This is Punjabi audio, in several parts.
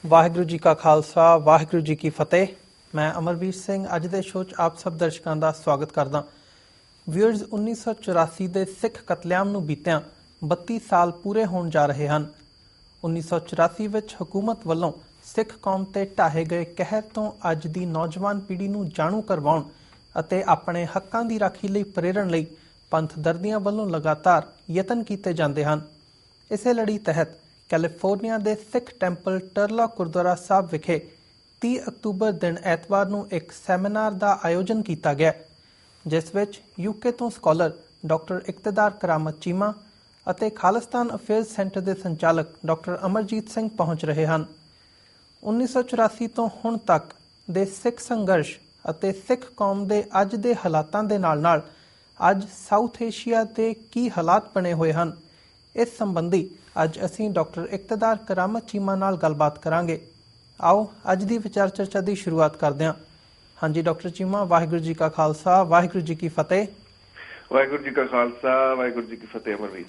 ਵਾਹਿਗੁਰੂ ਜੀ ਕਾ ਖਾਲਸਾ ਵਾਹਿਗੁਰੂ ਜੀ ਕੀ ਫਤਿਹ। ਮੈਂ ਅਮਰਵੀਰ ਸਿੰਘ ਅੱਜ ਦੇ ਸ਼ੋਅ 'ਚ ਆਪ ਸਭ ਦਰਸ਼ਕਾਂ ਦਾ ਸਵਾਗਤ ਕਰਦਾ। ਵਿਊਅਰਸ, 1984 ਦੇ ਸਿੱਖ ਕਤਲੇਆਮ ਨੂੰ ਬੀਤਿਆਂ 32 ਸਾਲ ਪੂਰੇ ਹੋਣ ਜਾ ਰਹੇ ਹਨ। 1984 ਵਿੱਚ ਹਕੂਮਤ ਵੱਲੋਂ ਸਿੱਖ ਕੌਮ ਤੇ ਢਾਹੇ ਗਏ ਕਹਿਰ ਤੋਂ ਅੱਜ ਦੀ ਨੌਜਵਾਨ ਪੀੜ੍ਹੀ ਨੂੰ ਜਾਣੂ ਕਰਵਾਉਣ ਅਤੇ ਆਪਣੇ ਹੱਕਾਂ ਦੀ ਰਾਖੀ ਲਈ ਪ੍ਰੇਰਣ ਲਈ ਪੰਥ ਦਰਦੀਆਂ ਵੱਲੋਂ ਲਗਾਤਾਰ ਯਤਨ ਕੀਤੇ ਜਾਂਦੇ ਹਨ। ਇਸੇ ਲੜੀ ਤਹਿਤ ਕੈਲੀਫੋਰਨੀਆ ਦੇ ਸਿੱਖ ਟੈਂਪਲ ਟਰਲਾ ਗੁਰਦੁਆਰਾ ਸਾਹਿਬ ਵਿਖੇ 30 ਅਕਤੂਬਰ ਦਿਨ ਐਤਵਾਰ ਨੂੰ ਇੱਕ ਸੈਮੀਨਾਰ ਦਾ ਆਯੋਜਨ ਕੀਤਾ ਗਿਆ, ਜਿਸ ਵਿੱਚ UK ਤੋਂ ਸਕਾਲਰ ਡਾਕਟਰ ਇਕਤਦਾਰ ਕਰਾਮਤ ਚੀਮਾ ਅਤੇ ਖਾਲਿਸਤਾਨ ਅਫੇਅਰਜ਼ ਸੈਂਟਰ ਦੇ ਸੰਚਾਲਕ ਡਾਕਟਰ ਅਮਰਜੀਤ ਸਿੰਘ ਪਹੁੰਚ ਰਹੇ ਹਨ। 1984 ਤੋਂ ਹੁਣ ਤੱਕ ਦੇ ਸਿੱਖ ਸੰਘਰਸ਼ ਅਤੇ ਸਿੱਖ ਕੌਮ ਦੇ ਅੱਜ ਦੇ ਹਾਲਾਤਾਂ ਦੇ ਨਾਲ ਅੱਜ ਸਾਊਥ ਏਸ਼ੀਆ ਦੇ ਕੀ ਹਾਲਾਤ ਬਣੇ ਹੋਏ ਹਨ, ਇਸ ਸੰਬੰਧੀ ਅੱਜ ਅਸੀਂ ਡਾਕਟਰ ਇਕਤਦਾਰ ਕਰਾਮਤ ਚੀਮਾ ਨਾਲ ਗੱਲਬਾਤ ਕਰਾਂਗੇ। ਆਓ ਅੱਜ ਦੀ ਵਿਚਾਰ ਚਰਚਾ ਦੀ ਸ਼ੁਰੂਆਤ ਕਰਦੇ ਹਾਂ। ਹਾਂਜੀ ਡਾਕਟਰ ਚੀਮਾ, ਵਾਹਿਗੁਰੂ ਜੀ ਕਾ ਖਾਲਸਾ ਵਾਹਿਗੁਰੂ ਜੀ ਕੀ ਫਤਿਹ। ਵਾਹਿਗੁਰੂ ਜੀ ਕਾ ਖਾਲਸਾ ਵਾਹਿਗੁਰੂ ਜੀ ਕੀ ਫਤਿਹ। ਅਮਰਵੀਰ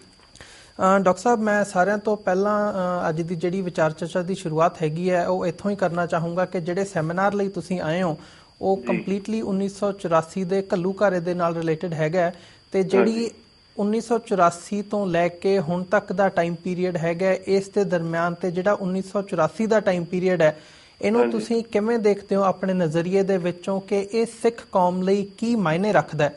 ਡਾਕਟਰ ਸਾਹਿਬ, ਮੈਂ ਸਾਰਿਆਂ ਤੋਂ ਪਹਿਲਾਂ ਅੱਜ ਦੀ ਜਿਹੜੀ ਵਿਚਾਰ ਚਰਚਾ ਦੀ ਸ਼ੁਰੂਆਤ ਹੈਗੀ ਹੈ ਉਹ ਇੱਥੋਂ ਹੀ ਕਰਨਾ ਚਾਹੂੰਗਾ ਕਿ ਜਿਹੜੇ ਸੈਮੀਨਾਰ ਲਈ ਤੁਸੀਂ ਆਏ ਹੋ ਉਹ ਕੰਪਲੀਟਲੀ 1984 ਦੇ ਘੱਲੂਘਾਰੇ ਦੇ ਨਾਲ ਰਿਲੇਟਡ ਹੈਗਾ, ਤੇ ਜਿਹੜੀ 1984 ਤੋਂ ਲੈ ਕੇ ਹੁਣ ਤੱਕ ਦਾ ਟਾਈਮ ਪੀਰੀਅਡ ਹੈਗਾ, ਇਸ ਦੇ ਦਰਮਿਆਨ ਤੇ ਜਿਹੜਾ 1984 ਦਾ ਟਾਈਮ ਪੀਰੀਅਡ ਹੈ, ਇਹਨੂੰ ਤੁਸੀਂ ਕਿਵੇਂ ਦੇਖਦੇ ਹੋ ਆਪਣੇ ਨਜ਼ਰੀਏ ਦੇ ਵਿੱਚੋਂ ਕਿ ਇਹ ਸਿੱਖ ਕੌਮ ਲਈ ਕੀ ਮਾਇਨੇ ਰੱਖਦਾ?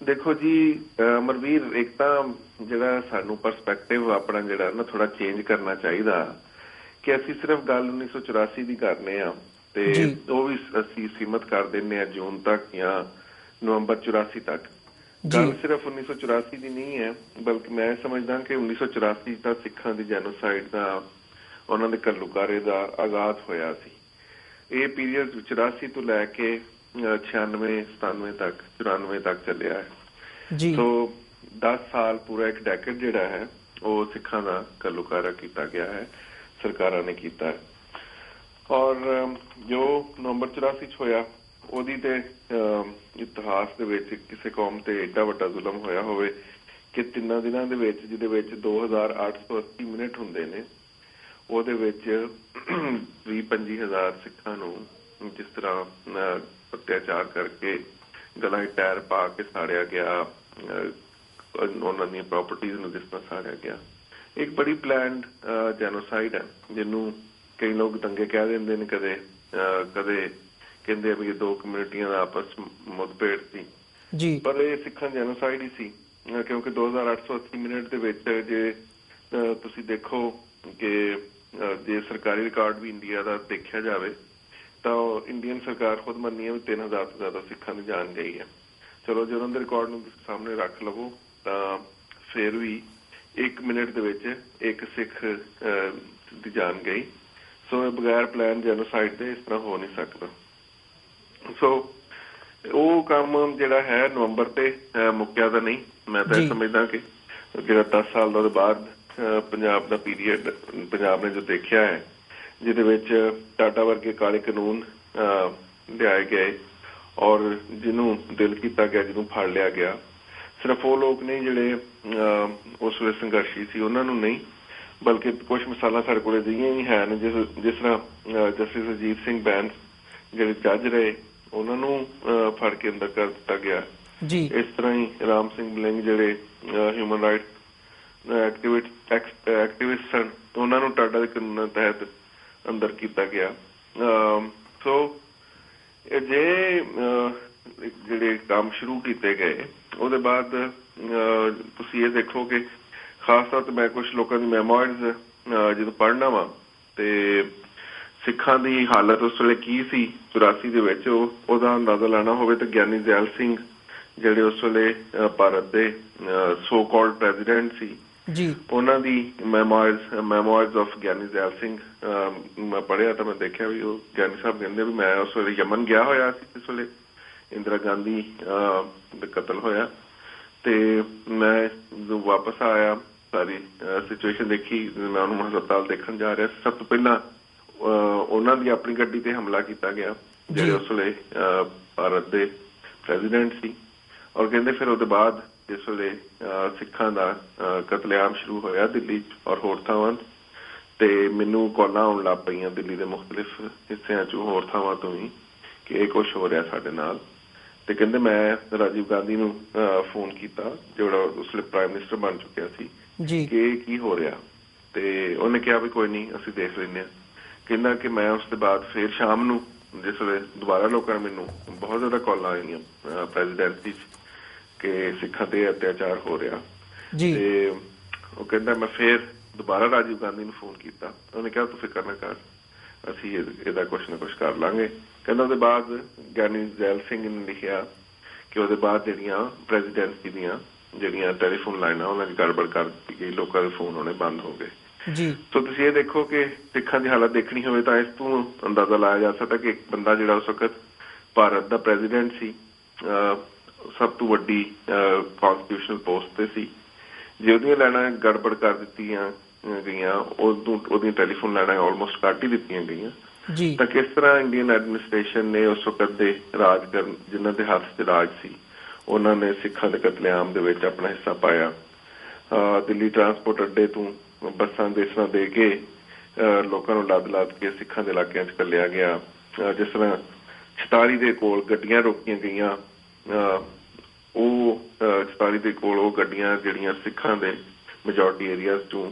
ਦੇਖੋ ਜੀ ਅਮਰਵੀਰ, ਇੱਕ ਤਾਂ ਜਿਹੜਾ ਸਾਨੂੰ ਪਰਸਪੈਕਟਿਵ ਆਪਣਾ ਜਿਹੜਾ ਨਾ ਥੋੜਾ ਚੇਂਜ ਕਰਨਾ ਚਾਹੀਦਾ ਕਿ ਅਸੀਂ ਸਿਰਫ ਗੱਲ 1984 ਦੀ ਕਰਨੇ ਆ ਤੇ ਉਹ ਵੀ ਅਸੀਂ ਸੀਮਤ ਕਰ ਦਿੰਦੇ ਆ ਜੂਨ ਤੱਕ ਜਾਂ ਨਵੰਬਰ 84 ਤੱਕ। ਗੱਲ ਸਿਰਫ 1984 ਦੀ ਨਹੀਂ ਹੈ, ਬਲਕਿ ਮੈਂ ਸਮਝਦਾ ਕਿ 1984 ਦਾ ਸਿੱਖਾਂ ਦੀ ਜੈਨੋਸਾਈਡ ਦਾ, ਉਹਨਾਂ ਦੇ ਘੱਲੂਘਾਰੇ ਦਾ ਆਗਾਜ਼ ਹੋਇਆ ਸੀ। ਇਹ ਪੀਰੀਅਡ 84 ਤੋਂ ਲੈ ਕੇ 96, 97 ਤੱਕ, 94 ਤੱਕ ਚੱਲਿਆ ਹੈ। ਸੋ 10 ਸਾਲ ਪੂਰਾ ਇੱਕ ਡੈਕੇਡ ਜਿਹੜਾ ਹੈ ਉਹ ਸਿੱਖਾਂ ਦਾ ਘੱਲੂਘਾਰਾ ਕੀਤਾ ਗਿਆ ਹੈ, ਸਰਕਾਰਾਂ ਨੇ ਕੀਤਾ ਹੈ। ਔਰ ਜੋ ਨਵੰਬਰ 84 ਚ ਹੋਇਆ ਉਹਦੀ ਤੇ ਇਤਿਹਾਸ ਦੇ ਵਿੱਚ ਕਿਸੇ ਕੌਮ ਤੇ ਏਡਾ ਵੱਡਾ ਜ਼ੁਲਮ ਹੋਇਆ ਹੋਵੇ ਕਿ 3 ਦਿਨਾਂ ਦੇ ਵਿੱਚ, ਜਿਹਦੇ ਵਿੱਚ 2880 ਮਿੰਟ ਹੁੰਦੇ ਨੇ, ਉਹਦੇ ਵਿੱਚ 20-25 ਹਜ਼ਾਰ ਸਿੱਖਾਂ ਨੂੰ ਜਿਸ ਤਰ੍ਹਾਂ ਅਤਿਆਚਾਰ ਕਰਕੇ ਗਲਾ ਟਾਇਰ ਪਾ ਕੇ ਸਾੜਿਆ ਗਿਆ, ਉਹਨਾਂ ਦੀਆਂ ਪ੍ਰਾਪਰਟੀਜ਼ ਨੂੰ ਜਿਸ ਤਰ੍ਹਾਂ ਸਾੜਿਆ ਗਿਆ, ਇੱਕ ਬੜੀ ਪਲੈਨਡ ਜੈਨੋਸਾਈਡ ਹੈ, ਜਿਹਨੂੰ ਕਈ ਲੋਕ ਦੰਗੇ ਕਹਿ ਦਿੰਦੇ ਨੇ, ਕਦੇ ਕਹਿੰਦੇ ਵੀ ਇਹ ਦੋ ਕਮਿਊਨਿਟੀਆਂ ਦਾ ਆਪਸ ਮੁੱਠਭੇੜ ਸੀ, ਪਰ ਇਹ ਸਿੱਖਾਂ ਜੈਨੋਸਾਈਡ ਹੀ ਸੀ। ਕਿਉਂਕਿ 2880 ਮਿੰਟ ਦੇ ਵਿੱਚ ਜੇ ਤੁਸੀਂ ਦੇਖੋ ਕਿ ਜੇ ਸਰਕਾਰੀ ਰਿਕਾਰਡ ਵੀ ਇੰਡੀਆ ਦਾ ਦੇਖਿਆ ਜਾਵੇ ਤਾਂ ਇੰਡੀਅਨ ਸਰਕਾਰ ਖੁਦ ਮੰਨੀ ਹੈ ਵੀ 3000 ਤੋਂ ਜ਼ਿਆਦਾ ਸਿੱਖਾਂ ਦੀ ਜਾਨ ਗਈ ਹੈ। ਚਲੋ ਜੇ ਉਹਨਾਂ ਦੇ ਰਿਕਾਰਡ ਨੂੰ ਤੁਸੀਂ ਸਾਹਮਣੇ ਰੱਖ ਲਵੋ ਤਾਂ ਫਿਰ ਵੀ 1 ਮਿੰਟ ਦੇ ਵਿੱਚ ਇੱਕ ਸਿੱਖ ਦੀ ਜਾਨ ਗਈ। ਸੋ ਇਹ ਬਗੈਰ ਪਲਾਨ ਜੈਨੋਸਾਈਡ ਦੇ ਇਸ ਤਰ੍ਹਾਂ ਹੋ ਨਹੀਂ ਸਕਦਾ। ਸੋ ਉਹ ਕੰਮ ਜਿਹੜਾ ਹੈ ਨਵੰਬਰ ਤੇ ਮੁੱਕਿਆ ਤਾਂ ਨਹੀਂ। ਮੈਂ ਤਾਂ ਸਮਝਦਾ ਕਿ ਜਿਹੜਾ 10 ਸਾਲ ਦਾ ਉਹਦੇ ਬਾਅਦ ਪੰਜਾਬ ਦਾ ਪੀਰੀਅਡ ਪੰਜਾਬ ਨੇ ਜੋ ਦੇਖਿਆ ਹੈ, ਜਿਹਦੇ ਵਿੱਚ ਟਾਟਾ ਵਰਗੇ ਕਾਲੇ ਕਾਨੂੰਨ ਲਿਆਏ ਗਏ ਔਰ ਜਿਹਨੂੰ ਦਿਲ ਕੀਤਾ ਗਿਆ, ਜਿਹਨੂੰ ਫੜ ਲਿਆ ਗਿਆ, ਸਿਰਫ ਉਹ ਲੋਕ ਨਹੀਂ ਜਿਹੜੇ ਉਸ ਵੇਲੇ ਸੰਘਰਸ਼ੀ ਸੀ ਉਹਨਾਂ ਨੂੰ ਨਹੀਂ, ਬਲਕਿ ਕੁਛ ਮਿਸਾਲਾਂ ਸਾਡੇ ਕੋਲ ਅਜਿਹੀਆਂ ਵੀ ਹਨ ਜਿਸ ਤਰ੍ਹਾਂ ਜਸਟਿਸ ਅਜੀਤ ਸਿੰਘ ਬੈਂਸ ਜਿਹੜੇ ਜੱਜ ਰਹੇ, ਉਹਨਾਂ ਨੂੰ ਫੜ ਕੇ ਅੰਦਰ ਕਰ ਦਿੱਤਾ ਗਿਆ। ਇਸ ਤਰ੍ਹਾਂ ਹੀ ਰਾਮ ਸਿੰਘ ਮਲਿੰਗ ਜਿਹੜੇ ਹਿਊਮਨ ਰਾਈਟਸ ਐਕਟਿਵਿਸਟ ਸਨ, ਉਹਨਾਂ ਨੂੰ ਟਾਟਾ ਦੇ ਕਾਨੂੰਨਾਂ ਤਹਿਤ ਅੰਦਰ ਕੀਤਾ ਗਿਆ। ਸੋ ਜੇ ਜਿਹੜੇ ਕੰਮ ਸ਼ੁਰੂ ਕੀਤੇ ਗਏ ਉਹਦੇ ਬਾਅਦ ਤੁਸੀਂ ਇਹ ਦੇਖੋ ਕਿ ਖਾਸ ਤੌਰ ਤੇ ਮੈਂ ਕੁਛ ਲੋਕਾਂ ਦੀ ਮੈਮੋਇਰਸ ਜਦੋਂ ਪੜ੍ਹਨਾ ਵਾ ਤੇ ਸਿੱਖਾਂ ਦੀ ਹਾਲਤ ਉਸ ਵੇਲੇ ਕੀ ਸੀ 84 ਦੇ ਵਿੱਚ, ਉਹਦਾ ਅੰਦਾਜ਼ਾ ਲਾਉਣਾ ਹੋਵੇ ਤਾਂ ਗਿਆਨੀ ਜ਼ੈਲ ਸਿੰਘ ਜਿਹੜੇ ਉਸ ਵੇਲੇ ਭਾਰਤ ਦੇ ਸੋ ਕਾਲਡ ਪ੍ਰੈਜ਼ੀਡੈਂਟ ਸੀ, ਉਹਨਾਂ ਦੀ ਮੈਮੋਇਰਸ ਆਫ ਗਿਆਨੀ ਜ਼ੈਲ ਸਿੰਘ ਮੈਂ ਪੜ੍ਹਿਆ ਤਾਂ ਮੈਂ ਦੇਖਿਆ ਵੀ ਉਹ ਗਿਆਨੀ ਸਾਹਿਬ ਕਹਿੰਦੇ ਵੀ ਮੈਂ ਉਸ ਵੇਲੇ ਯਮਨ ਗਿਆ ਹੋਇਆ ਸੀ ਜਿਸ ਵੇਲੇ ਇੰਦਰਾ ਗਾਂਧੀ ਦਾ ਕਤਲ ਹੋਇਆ, ਤੇ ਮੈਂ ਜਦੋਂ ਵਾਪਸ ਆਇਆ ਸਾਰੀ ਸਿਚੁਏਸ਼ਨ ਦੇਖੀ, ਮੈਂ ਉਹਨੂੰ ਹਸਪਤਾਲ ਦੇਖਣ ਜਾ ਰਿਹਾ ਸੀ। ਸਭ ਤੋਂ ਪਹਿਲਾਂ ਉਹਨਾਂ ਦੀ ਆਪਣੀ ਗੱਡੀ ਤੇ ਹਮਲਾ ਕੀਤਾ ਗਿਆ ਜਿਹੜੇ ਉਸ ਵੇਲੇ ਭਾਰਤ ਦੇ ਪ੍ਰੈਜ਼ੀਡੈਂਟ ਸੀ, ਔਰ ਕਹਿੰਦੇ ਫਿਰ ਉਹਦੇ ਬਾਅਦ ਜਿਸ ਵੇਲੇ ਸਿੱਖਾਂ ਦਾ ਕਤਲੇਆਮ ਸ਼ੁਰੂ ਹੋਇਆ ਦਿੱਲੀ ਔਰ ਹੋਰ ਥਾਵਾਂ ਤੇ ਮੈਨੂੰ ਕਾਲਾਂ ਆਉਣ ਲੱਗ ਪਈਆਂ ਦਿੱਲੀ ਦੇ ਮੁਖਤਲਿਫ ਹਿੱਸਿਆਂ ਚੋਂ, ਹੋਰ ਥਾਵਾਂ ਤੋਂ ਵੀ, ਕਿ ਇਹ ਕੁਛ ਹੋ ਰਿਹਾ ਸਾਡੇ ਨਾਲ। ਤੇ ਕਹਿੰਦੇ ਮੈਂ ਰਾਜੀਵ ਗਾਂਧੀ ਨੂੰ ਫੋਨ ਕੀਤਾ, ਜਿਹੜਾ ਉਸ ਵੇਲੇ ਪ੍ਰਾਈਮ ਮਿਨਿਸਟਰ ਬਣ ਚੁੱਕਿਆ ਸੀ, ਕਿ ਇਹ ਕੀ ਹੋ ਰਿਹਾ। ਤੇ ਉਹਨੇ ਕਿਹਾ ਵੀ ਕੋਈ ਨਹੀਂ, ਅਸੀਂ ਦੇਖ ਲੈਂਦੇ ਹਾਂ। ਕਹਿੰਦਾ ਕਿ ਮੈਂ ਉਸ ਤੋਂ ਬਾਅਦ ਫਿਰ ਸ਼ਾਮ ਨੂੰ, ਜਿਸ ਵੇਲੇ ਦੁਬਾਰਾ ਲੋਕਾਂ ਨੇ ਮੈਨੂੰ ਬਹੁਤ ਜ਼ਿਆਦਾ ਕਾਲਾਂ ਆਈਆਂ ਪ੍ਰੈਜ਼ੀਡੈਂਸੀ 'ਚ ਕਿ ਸਿੱਖਾਂ ਤੇ ਅਤਿਆਚਾਰ ਹੋ ਰਿਹਾ, ਤੇ ਉਹ ਕਹਿੰਦਾ ਮੈਂ ਫਿਰ ਦੁਬਾਰਾ ਰਾਜੀਵ ਗਾਂਧੀ ਨੂੰ ਫੋਨ ਕੀਤਾ। ਉਹਨੇ ਕਿਹਾ ਤੂੰ ਫਿਕਰ ਨਾ ਕਰ, ਅਸੀਂ ਇਹਦਾ ਕੁਛ ਨਾ ਕੁਛ ਕਰ ਲਾਂਗੇ। ਕਹਿੰਦਾ ਉਹਦੇ ਬਾਅਦ ਗਿਆਨੀ ਜ਼ੈਲ ਸਿੰਘ ਨੇ ਲਿਖਿਆ ਕਿ ਉਹਦੇ ਬਾਅਦ ਜਿਹੜੀਆਂ ਪ੍ਰੈਜ਼ੀਡੈਂਸੀ ਦੀਆਂ ਜਿਹੜੀਆਂ ਟੈਲੀਫੋਨ ਲਾਈਨਾਂ ਉਹਨਾਂ ਦੀ ਗੜਬੜ ਕਰ ਦਿੱਤੀ ਗਈ, ਲੋਕਾਂ ਦੇ ਫੋਨ ਆਉਣੇ ਬੰਦ ਹੋ ਗਏ। ਸੋ ਤੁਸੀਂ ਇਹ ਦੇਖੋ ਕਿ ਸਿੱਖਾਂ ਦੀ ਹਾਲਤ ਦੇਖਣੀ ਹੋਵੇ ਤਾਂ ਇਸ ਤੋਂ ਅੰਦਾਜ਼ਾ ਲਾਇਆ ਜਾ ਸਕਦਾ ਕਿ ਇੱਕ ਬੰਦਾ ਜਿਹੜਾ ਉਸ ਵਕਤ ਭਾਰਤ ਦਾ ਪ੍ਰੈਜ਼ੀਡੈਂਟ ਸੀ, ਸਭ ਤੋਂ ਵੱਡੀ ਕਨਸਟੀਟਿਊਸ਼ਨਲ ਪੋਸਟ ਤੇ ਸੀ, ਜੇ ਉਹਦੀਆਂ ਲਾਈਨਾਂ ਗੜਬੜ ਕਰ ਦਿੱਤੀਆਂ ਗਈਆਂ, ਉਹਦੀਆਂ ਟੈਲੀਫੋਨ ਲਾਈਨਾਂ ਆਲਮੋਸਟ ਕੱਟ ਹੀ ਦਿੱਤੀਆਂ ਗਈਆਂ, ਤਾਂ ਕਿਸ ਤਰ੍ਹਾਂ ਇੰਡੀਅਨ ਐਡਮਿਨਿਸਟ੍ਰੇਸ਼ਨ ਨੇ ਉਸ ਵਕਤ ਦੇ ਰਾਜ ਕਰਨ, ਜਿਨ੍ਹਾਂ ਦੇ ਹੱਥ 'ਚ ਰਾਜ ਸੀ, ਉਹਨਾਂ ਨੇ ਸਿੱਖਾਂ ਦੇ ਕਤਲੇਆਮ ਦੇ ਵਿੱਚ ਆਪਣਾ ਹਿੱਸਾ ਪਾਇਆ। ਦਿੱਲੀ ਟਰਾਂਸਪੋਰਟ ਅੱਡੇ ਤੋਂ ਬੱਸਾਂ ਦੇ ਤਰ੍ਹਾਂ ਦੇ ਕੇ ਲੋਕਾਂ ਨੂੰ ਲੱਦ ਕੇ ਸਿੱਖਾਂ ਦੇ ਇਲਾਕਿਆਂ 'ਚ ਘੱਲਿਆ ਗਿਆ। ਜਿਸ ਤਰ੍ਹਾਂ ਛਤਾਰੀ ਦੇ ਕੋਲ ਗੱਡੀਆਂ ਰੋਕੀਆਂ ਗਈਆਂ, ਉਹ ਛਤਾਰੀ ਦੇ ਕੋਲ ਉਹ ਗੱਡੀਆਂ ਜਿਹੜੀਆਂ ਸਿੱਖਾਂ ਦੇ ਮੈਜੋਰਟੀ ਏਰੀਆਜ਼ 'ਚੋਂ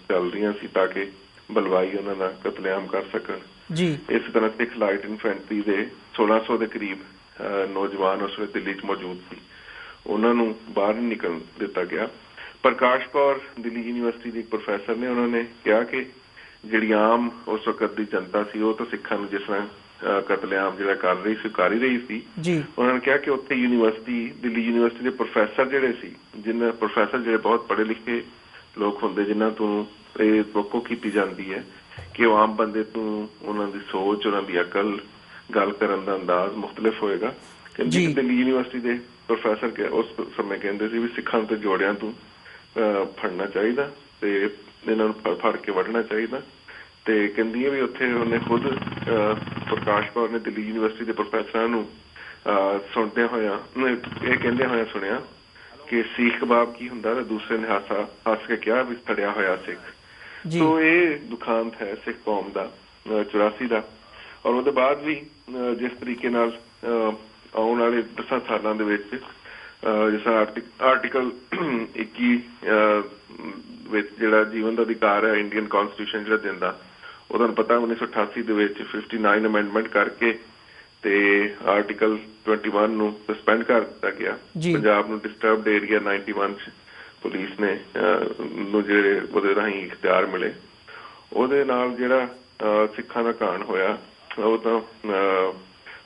ਚੱਲ ਰਹੀਆਂ ਸੀ ਤਾਂ ਕਿ ਬਲਵਾਈ ਉਹਨਾਂ ਦਾ ਕਤਲੇਆਮ ਕਰ ਸਕਣ। ਇਸੇ ਤਰ੍ਹਾਂ ਸਿੱਖ ਲਾਈਟ ਇਨਫੈਂਟਰੀ ਦੇ 1600 ਦੇ ਕਰੀਬ ਨੌਜਵਾਨ ਉਸ ਵੇਲੇ ਦਿੱਲੀ 'ਚ ਮੌਜੂਦ ਸੀ, ਉਹਨਾਂ ਨੂੰ ਬਾਹਰ ਨਹੀਂ ਨਿਕਲਣ ਦਿੱਤਾ ਗਿਆ। ਪ੍ਰਕਾਸ਼ ਕੌਰ ਦਿੱਲੀ ਯੂਨੀਵਰਸਿਟੀ ਦੀ ਇੱਕ ਪ੍ਰੋਫੈਸਰ ਨੇ, ਉਹਨਾਂ ਨੇ ਕਿਹਾ ਕਿ ਜਿਹੜੀ ਆਮ ਉਸ ਵਕਤ ਦੀ ਜਨਤਾ ਸੀ ਉਹ ਤਾਂ ਸਿੱਖਾਂ ਨੂੰ ਜਿਸ ਤਰ੍ਹਾਂ ਕਤਲੇਆਮ ਜਿਹੜਾ ਕਰ ਰਹੀ ਸੀ, ਕਰ ਹੀ ਰਹੀ ਸੀ। ਉਹਨਾਂ ਨੇ ਕਿਹਾ ਕਿ ਉੱਥੇ ਦਿੱਲੀ ਯੂਨੀਵਰਸਿਟੀ ਦੇ ਪ੍ਰੋਫੈਸਰ ਜਿਹੜੇ ਸੀ, ਪ੍ਰੋਫੈਸਰ ਜਿਹੜੇ ਬਹੁਤ ਪੜ੍ਹੇ ਲਿਖੇ ਲੋਕ ਹੁੰਦੇ, ਜਿਨ੍ਹਾਂ ਤੋਂ ਇਹ ਤੋਕੋ ਕੀਤੀ ਜਾਂਦੀ ਹੈ ਕਿ ਉਹ ਆਮ ਬੰਦੇ ਤੋਂ ਉਹਨਾਂ ਦੀ ਸੋਚ, ਉਹਨਾਂ ਦੀ ਅਕਲ, ਗੱਲ ਕਰਨ ਦਾ ਅੰਦਾਜ਼ ਮੁਖਤਲਿਫ ਹੋਏਗਾ। ਕਹਿੰਦੇ ਕਿ ਦਿੱਲੀ ਯੂਨੀਵਰਸਿਟੀ ਦੇ ਪ੍ਰੋਫੈਸਰ ਉਸ ਸਮੇਂ ਕਹਿੰਦੇ ਸੀ ਵੀ ਸਿੱਖਾਂ ਤੇ ਜੋੜਿਆਂ ਤੋਂ ਫੜਨਾ ਚਾਹੀਦਾ ਤੇ ਇਹਨਾਂ ਨੂੰ ਫੜ ਕੇ ਵੱਢਣਾ ਚਾਹੀਦਾ। ਤੇ ਕਹਿੰਦੀ ਹੈ ਵੀ ਉੱਥੇ ਉਹਨੇ ਖੁਦ ਪ੍ਰਕਾਸ਼ ਕੌਰ ਨੇ ਦਿੱਲੀ ਯੂਨੀਵਰਸਿਟੀ ਦੇ ਪ੍ਰੋਫੈਸਰਾਂ ਨੂੰ ਸੁਣਦਿਆਂ ਹੋਇਆ, ਇਹ ਕਹਿੰਦਿਆਂ ਹੋਇਆ ਸੁਣਿਆ ਕਿ ਸੀਖ ਕਬਾਬ ਕੀ ਹੁੰਦਾ, ਤੇ ਦੂਸਰੇ ਨੇ ਹੱਸ ਕੇ ਕਿਹਾ ਵੀ ਸੜਿਆ ਹੋਇਆ ਸਿੱਖ। ਸੋ ਇਹ ਦੁਖਾਂਤ ਹੈ ਸਿੱਖ ਕੌਮ ਦਾ 84 ਦਾ। ਔਰ ਉਹਦੇ ਬਾਅਦ ਵੀ ਜਿਸ ਤਰੀਕੇ ਨਾਲ ਆਉਣ ਵਾਲੇ 10 ਸਾਲਾਂ ਦੇ ਵਿੱਚ ਜਿਸ ਆਰਟੀਕਲ 21 ਵਿੱਚ ਜਿਹੜਾ ਜੀਵਨ ਦਾ ਅਧਿਕਾਰ ਹੈ ਇੰਡੀਅਨ ਕਨਸਟੀਟਿਊਸ਼ਨ ਜਿਹੜਾ ਦਿੰਦਾ, ਉਹ ਤੁਹਾਨੂੰ ਪਤਾ 1988 ਦੇ ਵਿੱਚ 59 ਅਮੈਂਡਮੈਂਟ ਕਰਕੇ ਤੇ ਆਰਟੀਕਲ 21 ਨੂੰ ਸਸਪੈਂਡ ਕਰ ਦਿੱਤਾ ਗਿਆ। ਪੰਜਾਬ ਨੂੰ ਡਿਸਟਰਬਡ ਏਰੀਆ 91 ਚ ਪੁਲਿਸ ਨੇ ਨੂੰ ਜਿਹੜੇ ਉਹਦੇ ਰਾਹੀਂ ਇਖਤਿਆਰ ਮਿਲੇ, ਉਹਦੇ ਨਾਲ ਜਿਹੜਾ ਸਿੱਖਾਂ ਦਾ ਘਾਣ ਹੋਇਆ ਉਹ ਤਾਂ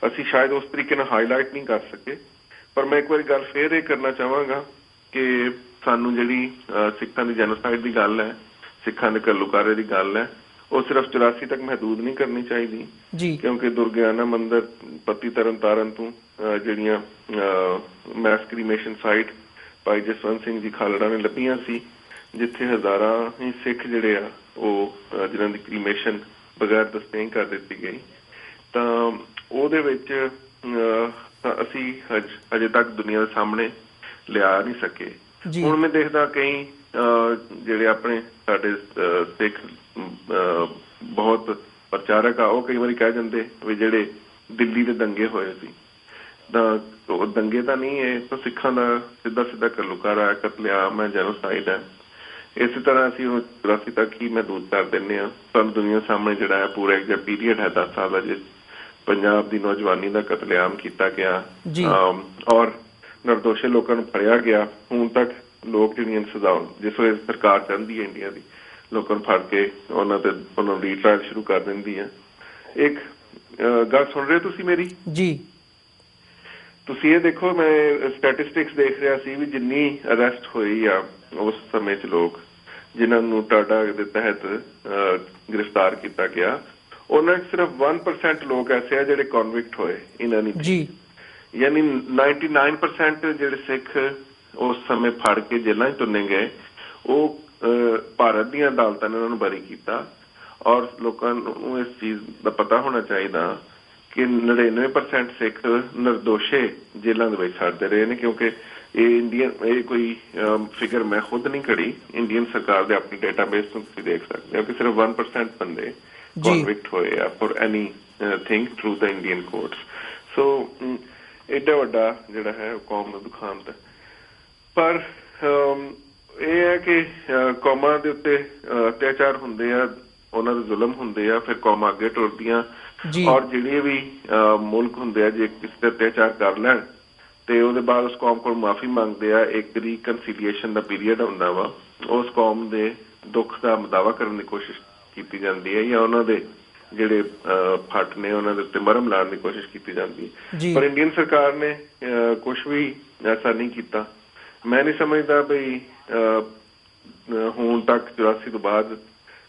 ਅਸੀਂ ਸ਼ਾਇਦ ਉਸ ਤਰੀਕੇ ਨਾਲ ਹਾਈਲਾਈਟ ਨਹੀਂ ਕਰ ਸਕੇ। ਪਰ ਮੈਂ ਇੱਕ ਵਾਰੀ ਗੱਲ ਫੇਰ ਇਹ ਕਰਨਾ ਚਾਹਾਂਗਾ ਕਿ ਸਾਨੂੰ ਜਿਹੜੀ ਸਿੱਖਾਂ ਦੀ ਜੈਨੋਸਾਈਡ ਦੀ ਗੱਲ ਹੈ, ਸਿੱਖਾਂ ਦੇ ਘੱਲੂਘਾਰੇ ਦੀ ਗੱਲ ਹੈ, ਉਹ ਸਿਰਫ 84 ਤੱਕ ਮਹਿਦੂਦ ਨਹੀਂ ਕਰਨੀ ਚਾਹੀਦੀ, ਕਿਉਂਕਿ ਦੁਰਗਿਆਨਾ ਮੰਦਿਰ, ਪੱਤੀ ਤਰਨਤਾਰਨ ਤੋਂ ਜਿਹੜੀਆਂ ਮੈਸ ਕ੍ਰੀਮੇਸ਼ਨ ਸਾਈਟ ਭਾਈ ਜਸਵੰਤ ਸਿੰਘ ਜੀ ਖਾਲੜਾ ਨੇ ਲੱਭੀਆਂ ਸੀ, ਜਿੱਥੇ ਹਜ਼ਾਰਾਂ ਹੀ ਸਿੱਖ ਜਿਹੜੇ ਆ ਉਹ ਜਿਹਨਾਂ ਦੀ ਕ੍ਰੀਮੇਸ਼ਨ ਬਗੈਰ ਦੱਸੇ ਹੀ ਕਰ ਦਿੱਤੀ ਗਈ, ਤਾਂ ਉਹਦੇ ਵਿੱਚ ਅਸੀਂ ਅਜੇ ਤੱਕ ਦੁਨੀਆ ਦੇ ਸਾਹਮਣੇ ਲਿਆ ਨਹੀਂ ਸਕੇ। ਹੁਣ ਮੈਂ ਦੇਖਦਾ ਕਈ ਜਿਹੜੇ ਆਪਣੇ ਸਾਡੇ ਸਿੱਖ ਬਹੁਤ ਪ੍ਰਚਾਰਕ ਆ, ਉਹ ਕਈ ਵਾਰੀ ਕਹਿ ਜਾਂਦੇ ਵੀ ਜਿਹੜੇ ਦਿੱਲੀ ਦੇ ਦੰਗੇ ਹੋਏ ਸੀ, ਤਾਂ ਦੰਗੇ ਤਾਂ ਨਹੀਂ, ਇਹ ਤਾਂ ਸਿੱਖਾਂ ਦਾ ਸਿੱਧਾ ਘੱਲੂਘਾਰਾ, ਕਤਲੇਆਮ ਹੈ, ਜੈਨੋਸਾਈਡ ਹੈ। ਇਸੇ ਤਰ੍ਹਾਂ ਅਸੀਂ ਉਹ 84 ਤੱਕ ਹੀ ਮਹਿਦੂਦ ਕਰ ਦਿੰਦੇ ਹਾਂ। ਸਾਨੂੰ ਦੁਨੀਆ ਸਾਹਮਣੇ ਜਿਹੜਾ ਹੈ ਪੂਰਾ ਇੱਕ ਪੀਰੀਅਡ ਹੈ 10 ਸਾਲ ਦਾ, ਜਿਸ ਪੰਜਾਬ ਦੀ ਨੌਜਵਾਨੀ ਦਾ ਕਤਲੇਆਮ ਕੀਤਾ ਗਿਆ ਔਰ ਨਿਰਦੋਸ਼ੇ ਲੋਕਾਂ ਨੂੰ ਫੜਿਆ ਗਿਆ। ਹੁਣ ਤੱਕ ਲੋਕ ਜਿਹੜੀਆਂ ਸਜ਼ਾਉਣ, ਜਿਸ ਵੇਲੇ ਸਰਕਾਰ ਚਾਹੁੰਦੀ ਹੈ ਇੰਡੀਆ ਦੀ ਲੋਕਾਂ ਨੂੰ ਫੜ ਕੇ ਉਹਨਾਂ ਨੂੰ ਰੀਟ੍ਰਾਇਲ ਸ਼ੁਰੂ ਕਰ ਦਿੰਦੀ ਹੈ। ਇੱਕ ਗੱਲ ਸੁਣ ਰਹੇ ਤੁਸੀਂ ਮੇਰੀ? ਤੁਸੀਂ ਇਹ ਦੇਖੋ, ਮੈਂ ਸਟੈਟਿਸਟਿਕਸ ਦੇਖ ਰਿਹਾ ਸੀ ਵੀ ਜਿੰਨੀ ਅਰੈਸਟ ਹੋਈ ਆ ਉਸ ਸਮੇਂ 'ਚ ਲੋਕ ਜਿਨ੍ਹਾਂ ਨੂੰ ਟਾਡਾ ਦੇ ਤਹਿਤ ਗ੍ਰਿਫਤਾਰ ਕੀਤਾ ਗਿਆ, ਉਹਨਾਂ 'ਚ ਸਿਰਫ 1% ਲੋਕ ਐਸੇ ਆ ਜਿਹੜੇ ਕਨਵਿਕਟ ਹੋਏ ਇਹਨਾਂ ਨੇ, ਯਾਨੀ 99% ਜਿਹੜੇ ਸਿੱਖ ਉਸ ਸਮੇਂ ਫੜ ਕੇ ਜੇਲ੍ਹਾਂ 'ਚ ਤੁੰਨੇ ਗਏ, ਉਹ ਭਾਰਤ ਦੀਆਂ ਅਦਾਲਤਾਂ ਨੇ ਉਹਨਾਂ ਨੂੰ ਬਰੀ ਕੀਤਾ। ਔਰ ਲੋਕਾਂ ਨੂੰ ਇਸ ਚੀਜ਼ ਦਾ ਪਤਾ ਹੋਣਾ ਚਾਹੀਦਾ ਕਿ 99% ਸਿੱਖ ਨਿਰਦੋਸ਼ੇ ਜੇਲ੍ਹਾਂ ਦੇ ਵਿੱਚ ਸੜਦੇ ਰਹੇ ਨੇ, ਕਿਉਂਕਿ ਇਹ ਕੋਈ ਫਿਗਰ ਮੈਂ ਖੁਦ ਨਹੀਂ ਘੜੀ, ਇੰਡੀਅਨ ਸਰਕਾਰ ਦੇ ਆਪਣੇ ਡੇਟਾਬੇਸ ਤੋਂ ਤੁਸੀਂ ਦੇਖ ਸਕਦੇ ਹੋ ਕਿ ਸਿਰਫ 1% ਬੰਦੇ ਕਨਵਿਕਟ ਹੋਏ ਆ for anything through the Indian courts. So ਏਡਾ ਵੱਡਾ ਜਿਹੜਾ ਹੈ ਕੌਮ ਨੂੰ ਦੁਖਾਂਤ ਹੈ। ਪਰ ਇਹ ਹੈ ਕਿ ਕੌਮਾਂ ਦੇ ਉੱਤੇ ਅਤਿਆਚਾਰ ਹੁੰਦੇ ਆ, ਉਹਨਾਂ ਦੇ ਜ਼ੁਲਮ ਹੁੰਦੇ ਆ, ਫਿਰ ਕੌਮਾਂ ਅੱਗੇ ਟੁਰਦੀਆਂ। ਔਰ ਜਿਹੜੇ ਵੀ ਮੁਲਕ ਹੁੰਦੇ ਆ ਜੇ ਕਿਸੇ ਤੇ ਅਤਿਆਚਾਰ ਕਰ ਲੈਣ ਤੇ ਉਹਦੇ ਬਾਅਦ ਉਸ ਕੌਮ ਕੋਲ ਮਾਫੀ ਮੰਗਦੇ ਆ, ਇੱਕ ਰੀਕਨਸੀਲੀਏਸ਼ਨ ਦਾ ਪੀਰੀਅਡ ਹੁੰਦਾ ਵਾ, ਉਸ ਕੌਮ ਦੇ ਦੁੱਖ ਦਾ ਦਾਵਾ ਕਰਨ ਦੀ ਕੋਸ਼ਿਸ਼ ਕੀਤੀ ਜਾਂਦੀ ਹੈ ਜਾਂ ਉਹਨਾਂ ਦੇ ਜਿਹੜੇ ਫੱਟ ਨੇ ਉਹਨਾਂ ਦੇ ਉੱਤੇ ਮਰਹਮ ਲਾਉਣ ਦੀ ਕੋਸ਼ਿਸ਼ ਕੀਤੀ ਜਾਂਦੀ ਹੈ। ਪਰ ਇੰਡੀਅਨ ਸਰਕਾਰ ਨੇ ਕੁਛ ਵੀ ਐਸਾ ਨਹੀਂ ਕੀਤਾ। ਮੈਂ ਨਹੀਂ ਸਮਝਦਾ ਬਈ ਹੁਣ ਤੱਕ 84 ਤੋਂ ਬਾਅਦ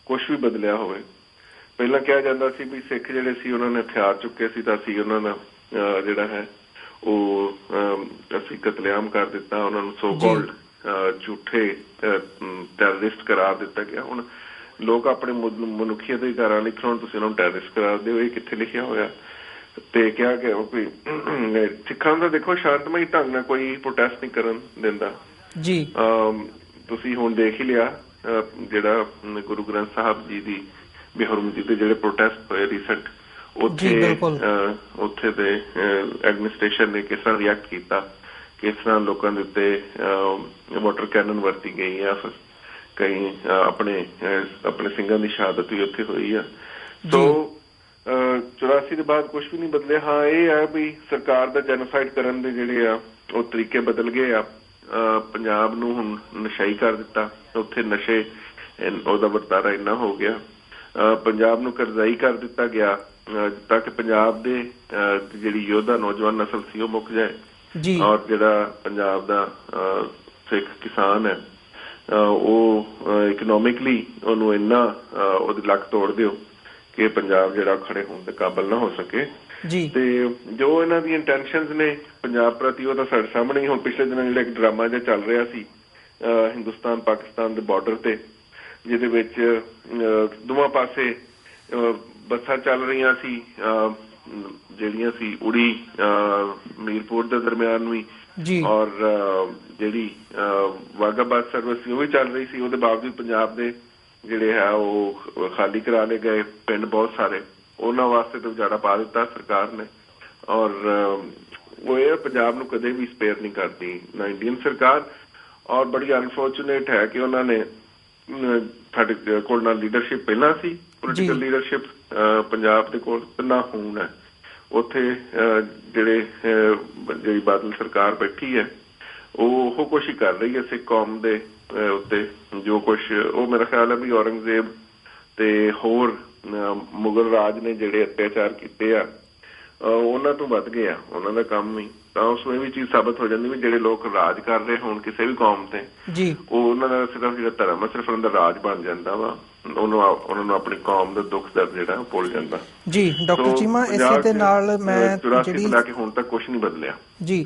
ਕੁਛ ਵੀ ਬਦਲਿਆ ਹੋਵੇ। ਪਹਿਲਾਂ ਕਿਹਾ ਜਾਂਦਾ ਸੀ ਵੀ ਸਿੱਖ ਜਿਹੜੇ ਸੀ ਉਹਨਾਂ ਨੇ ਹਥਿਆਰ ਚੁੱਕੇ ਸੀ ਤਾਂ ਅਸੀਂ ਉਹਨਾਂ ਦਾ ਜਿਹੜਾ ਹੈ ਉਹ ਅਸੀਂ ਕਤਲੇਆਮ ਕਰ ਦਿੱਤਾ, ਉਹਨਾਂ ਨੂੰ ਸੋ ਕਾਲਡ ਝੂਠੇ ਟੈਰਰਿਸਟ ਕਰਾਰ ਦਿੱਤਾ ਗਿਆ। ਹੁਣ ਲੋਕ ਆਪਣੇ ਮਨੁੱਖੀ ਅਧਿਕਾਰਾਂ ਲਈ ਹੁਣ ਤੁਸੀਂ ਉਹਨਾਂ ਨੂੰ ਟੈਰਰਿਸਟ ਕਰਾਰ ਦਿਓ, ਇਹ ਕਿੱਥੇ ਲਿਖਿਆ ਹੋਇਆ? ਤੇ ਕਿਹਾ ਕਿ ਕੋਈ ਸਿੱਖਾਂ ਦਾ ਦੇਖੋ ਸ਼ਾਂਤਮਈ ਢੰਗ ਨਾਲ ਕੋਈ ਪ੍ਰੋਟੈਸਟ ਨਹੀਂ ਕਰਨ ਦਿੰਦਾ ਜੀ। ਤੁਸੀਂ ਹੁਣ ਦੇਖ ਹੀ ਲਿਆ ਜਿਹੜਾ ਗੁਰੂ ਗ੍ਰੰਥ ਸਾਹਿਬ ਜੀ ਦੀ ਬੇਹਰਮਤੀ ਦੇ ਜਿਹੜੇ ਪ੍ਰੋਟੈਸਟ ਹੋਏ ਰੀਸੈਂਟ, ਉੱਥੇ ਦੇ ਐਡਮਿਨਿਸਟ੍ਰੇਸ਼ਨ ਨੇ ਕਿਸ ਤਰ੍ਹਾਂ ਰਿਐਕਟ ਕੀਤਾ, ਕਿਸ ਤਰ੍ਹਾਂ ਲੋਕਾਂ ਦੇ ਉੱਤੇ ਵਾਟਰ ਕੈਨਨ ਵਰਤੀ ਗਈ ਆ, ਕਈ ਆਪਣੇ ਸਿੰਘਾਂ ਦੀ ਸ਼ਹਾਦਤ ਵੀ ਉੱਥੇ ਹੋਈ ਆ। ਸੋ 84 ਦੇ ਬਾਅਦ ਕੁਛ ਵੀ ਨਹੀਂ ਬਦਲਿਆ। ਹਾਂ ਇਹ ਹੈ ਵੀ ਸਰਕਾਰ ਦਾ ਜੈਨੋਸਾਈਡ ਕਰਨ ਦੇ ਜਿਹੜੇ ਆ ਉਹ ਤਰੀਕੇ ਬਦਲ ਗਏ ਆ। ਪੰਜਾਬ ਨੂੰ ਹੁਣ ਨਸ਼ਈ ਕਰ ਦਿੱਤਾ, ਉੱਥੇ ਨਸ਼ੇ ਉਹਦਾ ਵਰਤਾਰਾ ਇੰਨਾ ਹੋ ਗਿਆ। ਪੰਜਾਬ ਨੂੰ ਕਰਜ਼ਾਈ ਕਰ ਦਿੱਤਾ ਗਿਆ ਤਾਂ ਕਿ ਪੰਜਾਬ ਦੇ ਜਿਹੜੀ ਯੋਧਾ ਨੌਜਵਾਨ ਨਸਲ ਸੀ ਉਹ ਮੁੱਕ ਜਾਏ, ਔਰ ਜਿਹੜਾ ਪੰਜਾਬ ਦਾ ਸਿੱਖ ਕਿਸਾਨ ਹੈ ਉਹ ਇਕਨੋਮਿਕਲੀ ਉਹਨੂੰ ਇੰਨਾ ਉਹਦੀ ਲੱਕ ਤੋੜ ਦਿਓ ਕਿ ਪੰਜਾਬ ਜਿਹੜਾ ਖੜੇ ਹੋਣ ਦੇ ਕਾਬਲ ਨਾ ਹੋ ਸਕੇ। ਤੇ ਜੋ ਇਹਨਾਂ ਦੀਆਂ ਇੰਟੈਂਸ਼ਨਸ ਨੇ ਪੰਜਾਬ ਪ੍ਰਤੀ ਉਹ ਤਾਂ ਸਾਡੇ ਸਾਹਮਣੇ ਹੀ। ਹੁਣ ਪਿਛਲੇ ਦਿਨਾਂ ਜਿਹੜਾ ਇੱਕ ਡਰਾਮਾ ਜਿਹਾ ਚੱਲ ਰਿਹਾ ਸੀ ਹਿੰਦੁਸਤਾਨ ਪਾਕਿਸਤਾਨ ਦੇ ਬਾਰਡਰ ਤੇ, ਜਿਹਦੇ ਵਿੱਚ ਦੋਵਾਂ ਪਾਸੇ ਬੱਸਾਂ ਚੱਲ ਰਹੀਆਂ ਸੀ ਜਿਹੜੀਆਂ ਸੀ ਉੜੀ ਮੀਰਪੁਰ ਦੇ ਦਰਮਿਆਨ ਵੀ, ਔਰ ਜਿਹੜੀ ਵਾਘਾ ਬਾਰਡਰ ਸਰਵਿਸ ਸੀ ਉਹ ਵੀ ਚੱਲ ਰਹੀ ਸੀ। ਉਹਦੇ ਬਾਵਜੂਦ ਪੰਜਾਬ ਦੇ ਜਿਹੜੇ ਹੈ ਉਹ ਖਾਲੀ ਕਰਾ ਲਏ ਗਏ ਪਿੰਡ ਬਹੁਤ ਸਾਰੇ, ਉਹਨਾਂ ਵਾਸਤੇ ਤਾਂ ਉਜਾੜਾ ਪਾ ਦਿੱਤਾ ਸਰਕਾਰ ਨੇ। ਔਰ ਉਹ ਇਹ ਪੰਜਾਬ ਨੂੰ ਕਦੇ ਵੀ ਸਪੇਅਰ ਨਹੀਂ ਕਰਦੀ ਨਾ ਇੰਡੀਅਨ ਸਰਕਾਰ। ਔਰ ਬੜੀ ਅਨਫੋਰਚੂਨੇਟ ਹੈ ਕਿ ਉਹਨਾਂ ਨੇ ਸਾਡੇ ਕੋਲ ਨਾ ਲੀਡਰਸ਼ਿਪ ਪਹਿਲਾਂ ਸੀ, ਪੋਲੀਟੀਕਲ ਲੀਡਰਸ਼ਿਪ ਪੰਜਾਬ ਦੇ ਕੋਲ ਨਾ ਹੁਣ ਹੈ। ਉੱਥੇ ਜਿਹੜੀ ਬਾਦਲ ਸਰਕਾਰ ਬੈਠੀ ਹੈ ਉਹ ਕੁਛ ਹੀ ਕਰ ਰਹੀ ਹੈ ਸਿੱਖ ਕੌਮ ਦੇ ਉੱਤੇ। ਜੋ ਕੁਛ ਉਹ ਮੇਰਾ ਖਿਆਲ ਹੈ ਵੀ ਔਰੰਗਜ਼ੇਬ ਤੇ ਹੋਰ ਮੁਗਲ ਰਾਜ ਨੇ ਜਿਹੜੇ ਅਤਿਆਚਾਰ ਕੀਤੇ ਆ ਉਹਨਾਂ ਤੋਂ ਵੱਧ ਗਏ ਆ ਉਹਨਾਂ ਦਾ ਕੰਮ ਵੀ। ਤਾਂ ਉਸ ਨੂੰ ਇਹ ਵੀ ਚੀਜ਼ ਸਾਬਤ ਹੋ ਜਾਂਦੀ ਵੀ ਜਿਹੜੇ ਲੋਕ ਰਾਜ ਕਰ ਰਹੇ ਹੋਣ ਕਿਸੇ ਵੀ ਕੌਮ ਤੇ, ਉਹ ਉਹਨਾਂ ਦਾ ਸਿਰਫ ਜਿਹੜਾ ਧਰਮ ਹੈ ਸਿਰਫ ਉਹਨਾਂ ਦਾ ਰਾਜ ਬਣ ਜਾਂਦਾ ਵਾ, ਉਹਨਾਂ ਨੂੰ ਆਪਣੀ ਕੌਮ ਦਾ ਦੁੱਖ ਦਰਦ ਜਿਹੜਾ ਭੁੱਲ ਜਾਂਦਾ ਜੀ। ਡਾਕਟਰ ਚੀਮਾ ਇਸੇ ਦੇ ਨਾਲ ਮੈਂ ਜਿਹੜੀ ਹੁਣ ਤੱਕ ਕੁਛ ਨਹੀਂ ਬਦਲਿਆ ਜੀ।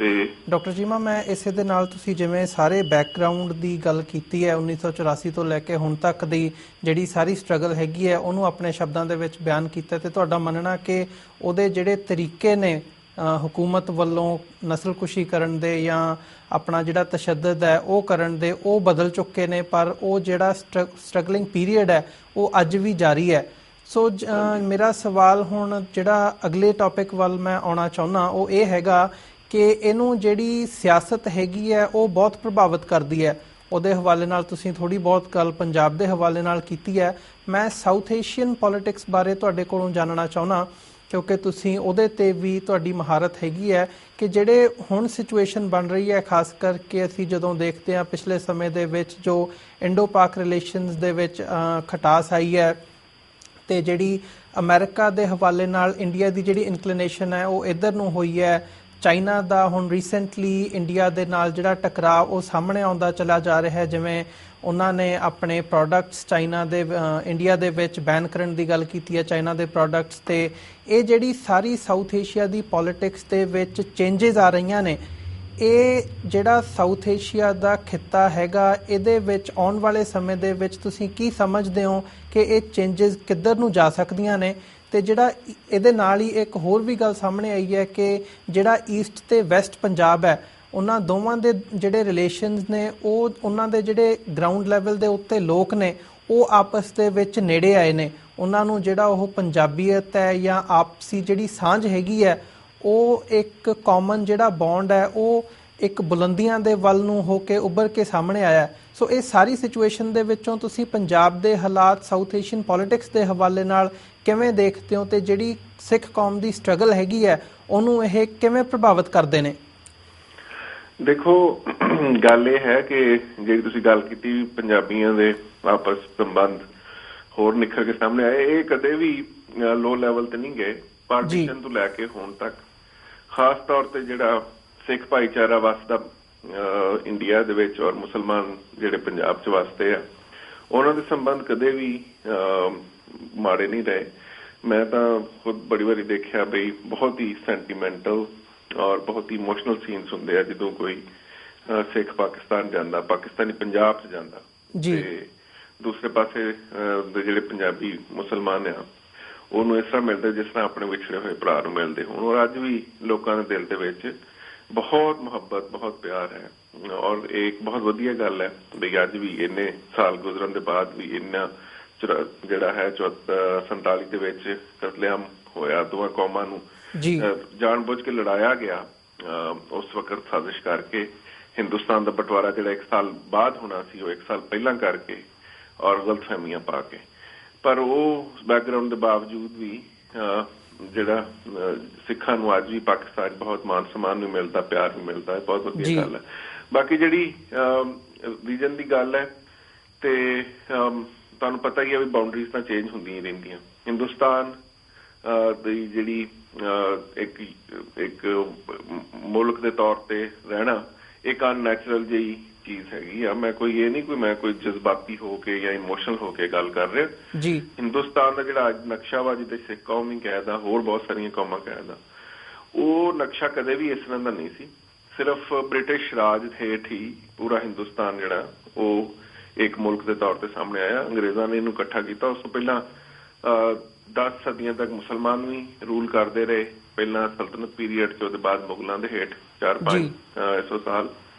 ਡਾਕਟਰ ਚੀਮਾ ਮੈਂ ਇਸੇ ਦੇ ਨਾਲ ਤੁਸੀਂ ਜਿਵੇਂ ਸਾਰੇ ਬੈਕਗਰਾਊਂਡ ਦੀ ਗੱਲ ਕੀਤੀ ਹੈ 1984 ਤੋਂ ਲੈ ਕੇ ਹੁਣ ਤੱਕ ਦੀ ਜਿਹੜੀ ਸਾਰੀ ਸਟਰਗਲ ਹੈਗੀ ਹੈ ਉਹਨੂੰ ਆਪਣੇ ਸ਼ਬਦਾਂ ਦੇ ਵਿੱਚ ਬਿਆਨ ਕੀਤਾ, ਤੇ ਤੁਹਾਡਾ ਮੰਨਣਾ ਕਿ ਉਹਦੇ ਜਿਹੜੇ ਤਰੀਕੇ ਨੇ हुकूमत ਵੱਲੋਂ ਨਸਲਕੁਸ਼ੀ ਕਰਨ ਦੇ ਜਾਂ ਆਪਣਾ ਜਿਹੜਾ ਤਸ਼ੱਦਦ ਹੈ ਉਹ ਕਰਨ ਦੇ ਉਹ ਬਦਲ ਚੁੱਕੇ ਨੇ, ਪਰ ਉਹ ਜਿਹੜਾ ਸਟਰਗਲਿੰਗ ਪੀਰੀਅਡ ਹੈ ਉਹ ਅੱਜ ਵੀ ਜਾਰੀ ਹੈ। ਸੋ ਮੇਰਾ ਸਵਾਲ ਹੁਣ ਜਿਹੜਾ ਅਗਲੇ ਟੌਪਿਕ ਵੱਲ ਮੈਂ ਆਉਣਾ ਚਾਹੁੰਦਾ ਉਹ ਇਹ ਹੈਗਾ ਕਿ ਇਹਨੂੰ ਜਿਹੜੀ ਸਿਆਸਤ ਹੈਗੀ ਹੈ ਉਹ ਬਹੁਤ ਪ੍ਰਭਾਵਿਤ ਕਰਦੀ ਹੈ। ਉਹਦੇ ਹਵਾਲੇ ਨਾਲ ਤੁਸੀਂ ਥੋੜ੍ਹੀ ਬਹੁਤ ਗੱਲ ਪੰਜਾਬ ਦੇ ਹਵਾਲੇ ਨਾਲ ਕੀਤੀ ਹੈ। ਮੈਂ ਸਾਊਥ ਏਸ਼ੀਅਨ ਪੋਲੀਟਿਕਸ ਬਾਰੇ ਤੁਹਾਡੇ ਕੋਲੋਂ ਜਾਣਨਾ ਚਾਹੁੰਦਾ ਕਿਉਂਕਿ ਤੁਸੀਂ ਉਹਦੇ 'ਤੇ ਵੀ ਤੁਹਾਡੀ ਮਹਾਰਤ ਹੈਗੀ ਹੈ ਕਿ ਜਿਹੜੇ ਹੁਣ ਸਿਚੁਏਸ਼ਨ ਬਣ ਰਹੀ ਹੈ, ਖਾਸ ਕਰਕੇ ਅਸੀਂ ਜਦੋਂ ਦੇਖਦੇ ਹਾਂ ਪਿਛਲੇ ਸਮੇਂ ਦੇ ਵਿੱਚ ਜੋ ਇੰਡੋ ਪਾਕ ਰਿਲੇਸ਼ਨਸ ਦੇ ਵਿੱਚ ਖਟਾਸ ਆਈ ਹੈ ਅਤੇ ਜਿਹੜੀ ਅਮਰੀਕਾ ਦੇ ਹਵਾਲੇ ਨਾਲ ਇੰਡੀਆ ਦੀ ਜਿਹੜੀ ਇਨਕਲੀਨੇਸ਼ਨ ਹੈ ਉਹ ਇੱਧਰ ਨੂੰ ਹੋਈ ਹੈ। ਚਾਈਨਾ ਦਾ ਹੁਣ ਰੀਸੈਂਟਲੀ ਇੰਡੀਆ ਦੇ ਨਾਲ ਜਿਹੜਾ ਟਕਰਾਅ ਉਹ ਸਾਹਮਣੇ ਆਉਂਦਾ ਚਲਾ ਜਾ ਰਿਹਾ ਹੈ, ਜਿਵੇਂ ਉਹਨਾਂ ਨੇ ਆਪਣੇ ਪ੍ਰੋਡਕਟਸ ਚਾਈਨਾ ਦੇ ਇੰਡੀਆ ਦੇ ਵਿੱਚ ਬੈਨ ਕਰਨ ਦੀ ਗੱਲ ਕੀਤੀ ਹੈ ਚਾਈਨਾ ਦੇ ਪ੍ਰੋਡਕਟਸ, ਅਤੇ ਇਹ ਜਿਹੜੀ ਸਾਰੀ ਸਾਊਥ ਏਸ਼ੀਆ ਦੀ ਪੋਲੀਟਿਕਸ ਦੇ ਵਿੱਚ ਚੇਂਜਸ ਆ ਰਹੀਆਂ ਨੇ, ਇਹ ਜਿਹੜਾ ਸਾਊਥ ਏਸ਼ੀਆ ਦਾ ਖਿੱਤਾ ਹੈਗਾ ਇਹਦੇ ਵਿੱਚ ਆਉਣ ਵਾਲੇ ਸਮੇਂ ਦੇ ਵਿੱਚ ਤੁਸੀਂ ਕੀ ਸਮਝਦੇ ਹੋ ਕਿ ਇਹ ਚੇਂਜਸ ਕਿੱਧਰ ਨੂੰ ਜਾ ਸਕਦੀਆਂ ਨੇ? ਅਤੇ ਜਿਹੜਾ ਇਹਦੇ ਨਾਲ ਹੀ ਇੱਕ ਹੋਰ ਵੀ ਗੱਲ ਸਾਹਮਣੇ ਆਈ ਹੈ ਕਿ ਜਿਹੜਾ ਈਸਟ ਅਤੇ ਵੈਸਟ ਪੰਜਾਬ ਹੈ ਉਹਨਾਂ ਦੋਵਾਂ ਦੇ ਜਿਹੜੇ ਰਿਲੇਸ਼ਨਸ ਨੇ ਉਹਨਾਂ ਦੇ ਜਿਹੜੇ ਗਰਾਊਂਡ ਲੈਵਲ ਦੇ ਉੱਤੇ ਲੋਕ ਨੇ ਉਹ ਆਪਸ ਦੇ ਵਿੱਚ ਨੇੜੇ ਆਏ ਨੇ। ਉਹਨਾਂ ਨੂੰ ਜਿਹੜਾ ਉਹ ਪੰਜਾਬੀਅਤ ਹੈ ਜਾਂ ਆਪਸੀ ਜਿਹੜੀ ਸਾਂਝ ਹੈਗੀ ਹੈ ਉਹ ਇੱਕ ਕਾਮਨ ਜਿਹੜਾ ਬੌਂਡ ਹੈ ਉਹ ਇੱਕ ਬੁਲੰਦੀਆਂ ਦੇ ਵੱਲ ਨੂੰ ਹੋ ਕੇ ਉੱਭਰ ਕੇ ਸਾਹਮਣੇ ਆਇਆ। ਸੋ ਇਹ ਸਾਰੀ ਸਿਚੁਏਸ਼ਨ ਦੇ ਵਿੱਚੋਂ ਤੁਸੀਂ ਪੰਜਾਬ ਦੇ ਹਾਲਾਤ ਸਾਊਥ ਏਸ਼ੀਅਨ ਪੋਲਿਟਿਕਸ ਦੇ ਹਵਾਲੇ ਨਾਲ ਕਿਵੇਂ ਦੇਖਦੇ ਹੋ ਤੇ ਜਿਹੜੀ ਸਿੱਖ ਕੌਮ ਦੀ ਸਟਰਗਲ ਹੈਗੀ ਹੈ ਉਹਨੂੰ ਇਹ ਕਿਵੇਂ ਪ੍ਰਭਾਵਿਤ ਕਰਦੇ ਨੇ? ਦੇਖੋ, ਗੱਲ ਇਹ ਹੈ ਕਿ ਜਿਹੜੀ ਤੁਸੀਂ ਗੱਲ ਕੀਤੀ ਪੰਜਾਬੀਆਂ ਦੇ ਆਪਸ ਸੰਬੰਧ ਹੋਰ ਨਿਖਰ ਕੇ ਸਾਹਮਣੇ ਆਏ, ਇਹ ਕਦੇ ਵੀ ਲੋ ਲੈਵਲ ਤੇ ਨਹੀਂ ਗਏ ਪਾਰਟੀਸ਼ਨ ਤੋਂ ਲੈ ਕੇ ਹੁਣ ਤੱਕ। ਖਾਸ ਤੌਰ ਤੇ ਜਿਹੜਾ ਸਿੱਖ ਭਾਈਚਾਰਾ ਵਸਦਾ ਇੰਡੀਆ ਦੇ ਵਿੱਚ ਔਰ ਮੁਸਲਮਾਨ ਜਿਹੜੇ ਪੰਜਾਬ 'ਚ ਵਸਦੇ ਆ, ਉਹਨਾਂ ਦੇ ਸੰਬੰਧ ਕਦੇ ਵੀ ਮਾੜੇ ਨਹੀਂ ਰਹੇ। ਮੈਂ ਤਾਂ ਖੁਦ ਬੜੀ ਵਾਰੀ ਦੇਖਿਆ ਬਈ ਬਹੁਤ ਹੀ ਸੈਂਟੀਮੈਂਟਲ ਔਰ ਬਹੁਤ ਹੀ ਇਮੋਸ਼ਨਲ ਸੀਨਸ ਹੁੰਦੇ ਆ ਜਦੋਂ ਕੋਈ ਸਿੱਖ ਪਾਕਿਸਤਾਨ ਜਾਂਦਾ, ਪਾਕਿਸਤਾਨੀ ਪੰਜਾਬ 'ਚ ਜਾਂਦਾ ਤੇ ਦੂਸਰੇ ਪਾਸੇ ਦੇ ਜਿਹੜੇ ਪੰਜਾਬੀ ਮੁਸਲਮਾਨ ਆ ਉਹਨੂੰ ਇਸ ਤਰ੍ਹਾਂ ਮਿਲਦੇ ਜਿਸ ਤਰ੍ਹਾਂ ਆਪਣੇ ਵਿਛੜੇ ਹੋਏ ਭਰਾ ਨੂੰ ਮਿਲਦੇ ਹੋਣ। ਔਰ ਅੱਜ ਵੀ ਲੋਕਾਂ ਦੇ ਦਿਲ ਦੇ ਵਿੱਚ ਬਹੁਤ ਮੁਹੱਬਤ, ਬਹੁਤ ਪਿਆਰ ਹੈ ਔਰ ਇਹ ਇੱਕ ਬਹੁਤ ਵਧੀਆ ਗੱਲ ਹੈ ਬਈ ਅੱਜ ਵੀ ਇੰਨੇ ਸਾਲ ਗੁਜ਼ਰਨ ਦੇ ਬਾਅਦ ਵੀ ਇੰਨਾ ਜਿਹੜਾ ਹੈ 47 ਦੇ ਵਿੱਚ ਕਤਲੇਆਮ ਹੋਇਆ, ਦੋਵਾਂ ਕੌਮਾਂ ਨੂੰ ਜਾਣ-ਬੁੱਝ ਕੇ ਲੜਾਇਆ ਗਿਆ ਉਸ ਵਕਤ ਸਾਜ਼ਿਸ਼ ਕਰਕੇ। ਹਿੰਦੁਸਤਾਨ ਦਾ ਬਟਵਾਰਾ ਜਿਹੜਾ 1 ਸਾਲ ਬਾਅਦ ਹੋਣਾ ਸੀ ਉਹ 1 ਸਾਲ ਪਹਿਲਾਂ ਕਰਕੇ ਔਰ ਗਲਤਫਹਿਮੀਆਂ ਪਾ ਕੇ। ਪਰ ਉਹ ਬੈਕਗਰਾਊਂਡ ਦੇ ਬਾਵਜੂਦ ਵੀ ਜਿਹੜਾ ਸਿੱਖਾਂ ਨੂੰ ਅੱਜ ਵੀ ਪਾਕਿਸਤਾਨ ਬਹੁਤ ਮਾਨ ਸਨਮਾਨ ਵੀ ਮਿਲਦਾ, ਪਿਆਰ ਵੀ ਮਿਲਦਾ ਹੈ, ਬਹੁਤ ਵਧੀਆ ਗੱਲ ਹੈ। ਬਾਕੀ ਜਿਹੜੀ ਰੀਜਨ ਦੀ ਗੱਲ ਹੈ ਤੇ ਤੁਹਾਨੂੰ ਪਤਾ ਹੀ ਹੈ ਵੀ ਬਾਉਂਡਰੀਜ਼ ਤਾਂ ਚੇਂਜ ਹੁੰਦੀਆਂ ਹੀ ਰਹਿੰਦੀਆਂ। ਹਿੰਦੁਸਤਾਨ ਦੀ ਜਿਹੜੀ ਇੱਕ ਮੁਲਕ ਦੇ ਤੌਰ ਤੇ ਰਹਿਣਾ ਇੱਕ ਅਨਨੈਚੁਰਲ ਜਿਹੀ ਚੀਜ਼ ਹੈਗੀ ਆ। ਮੈਂ ਕੋਈ ਇਹ ਨਹੀਂ ਮੈਂ ਕੋਈ ਜਜ਼ਬਾਤੀ ਹੋ ਕੇ ਜਾਂ ਇਮੋਸ਼ਨਲ ਹੋ ਕੇ ਗੱਲ ਕਰ ਰਿਹਾ ਜੀ। ਹਿੰਦੁਸਤਾਨ ਦਾ ਜਿਹੜਾ ਅੱਜ ਨਕਸ਼ਾ ਵਾ ਜਿਹਦੇ ਸਿੱਖ ਕੌਮ ਨਹੀਂ ਕਹਿਦਾ, ਹੋਰ ਬਹੁਤ ਸਾਰੀਆਂ ਕੌਮਾਂ ਕਹਿਦਾ, ਉਹ ਨਕਸ਼ਾ ਕਦੇ ਵੀ ਇਸ ਤਰ੍ਹਾਂ ਦਾ ਨਹੀਂ ਸੀ। ਸਿਰਫ ਬ੍ਰਿਟਿਸ਼ ਰਾਜ ਹੇਠ ਹੀ ਪੂਰਾ ਹਿੰਦੁਸਤਾਨ ਜਿਹੜਾ ਉਹ ਇੱਕ ਮੁਲਕ ਦੇ ਤੌਰ ਤੇ ਸਾਹਮਣੇ ਆਇਆ। ਅੰਗਰੇਜ਼ਾਂ ਨੇ ਇਹਨੂੰ ਇਕੱਠਾ ਕੀਤਾ। ਉਸ ਤੋਂ ਪਹਿਲਾਂ 10 ਸਦੀਆਂ ਤੱਕ ਮੁਸਲਮਾਨ ਵੀ ਰੂਲ ਕਰਦੇ ਰਹੇ, ਪਹਿਲਾਂ ਸਲਤਨਤ ਪੀਰੀਅਡ 'ਚ, ਉਹਦੇ ਬਾਅਦ ਮੁਗਲਾਂ ਦੇ ਹੇਠ 400-500 ਸਾਲ।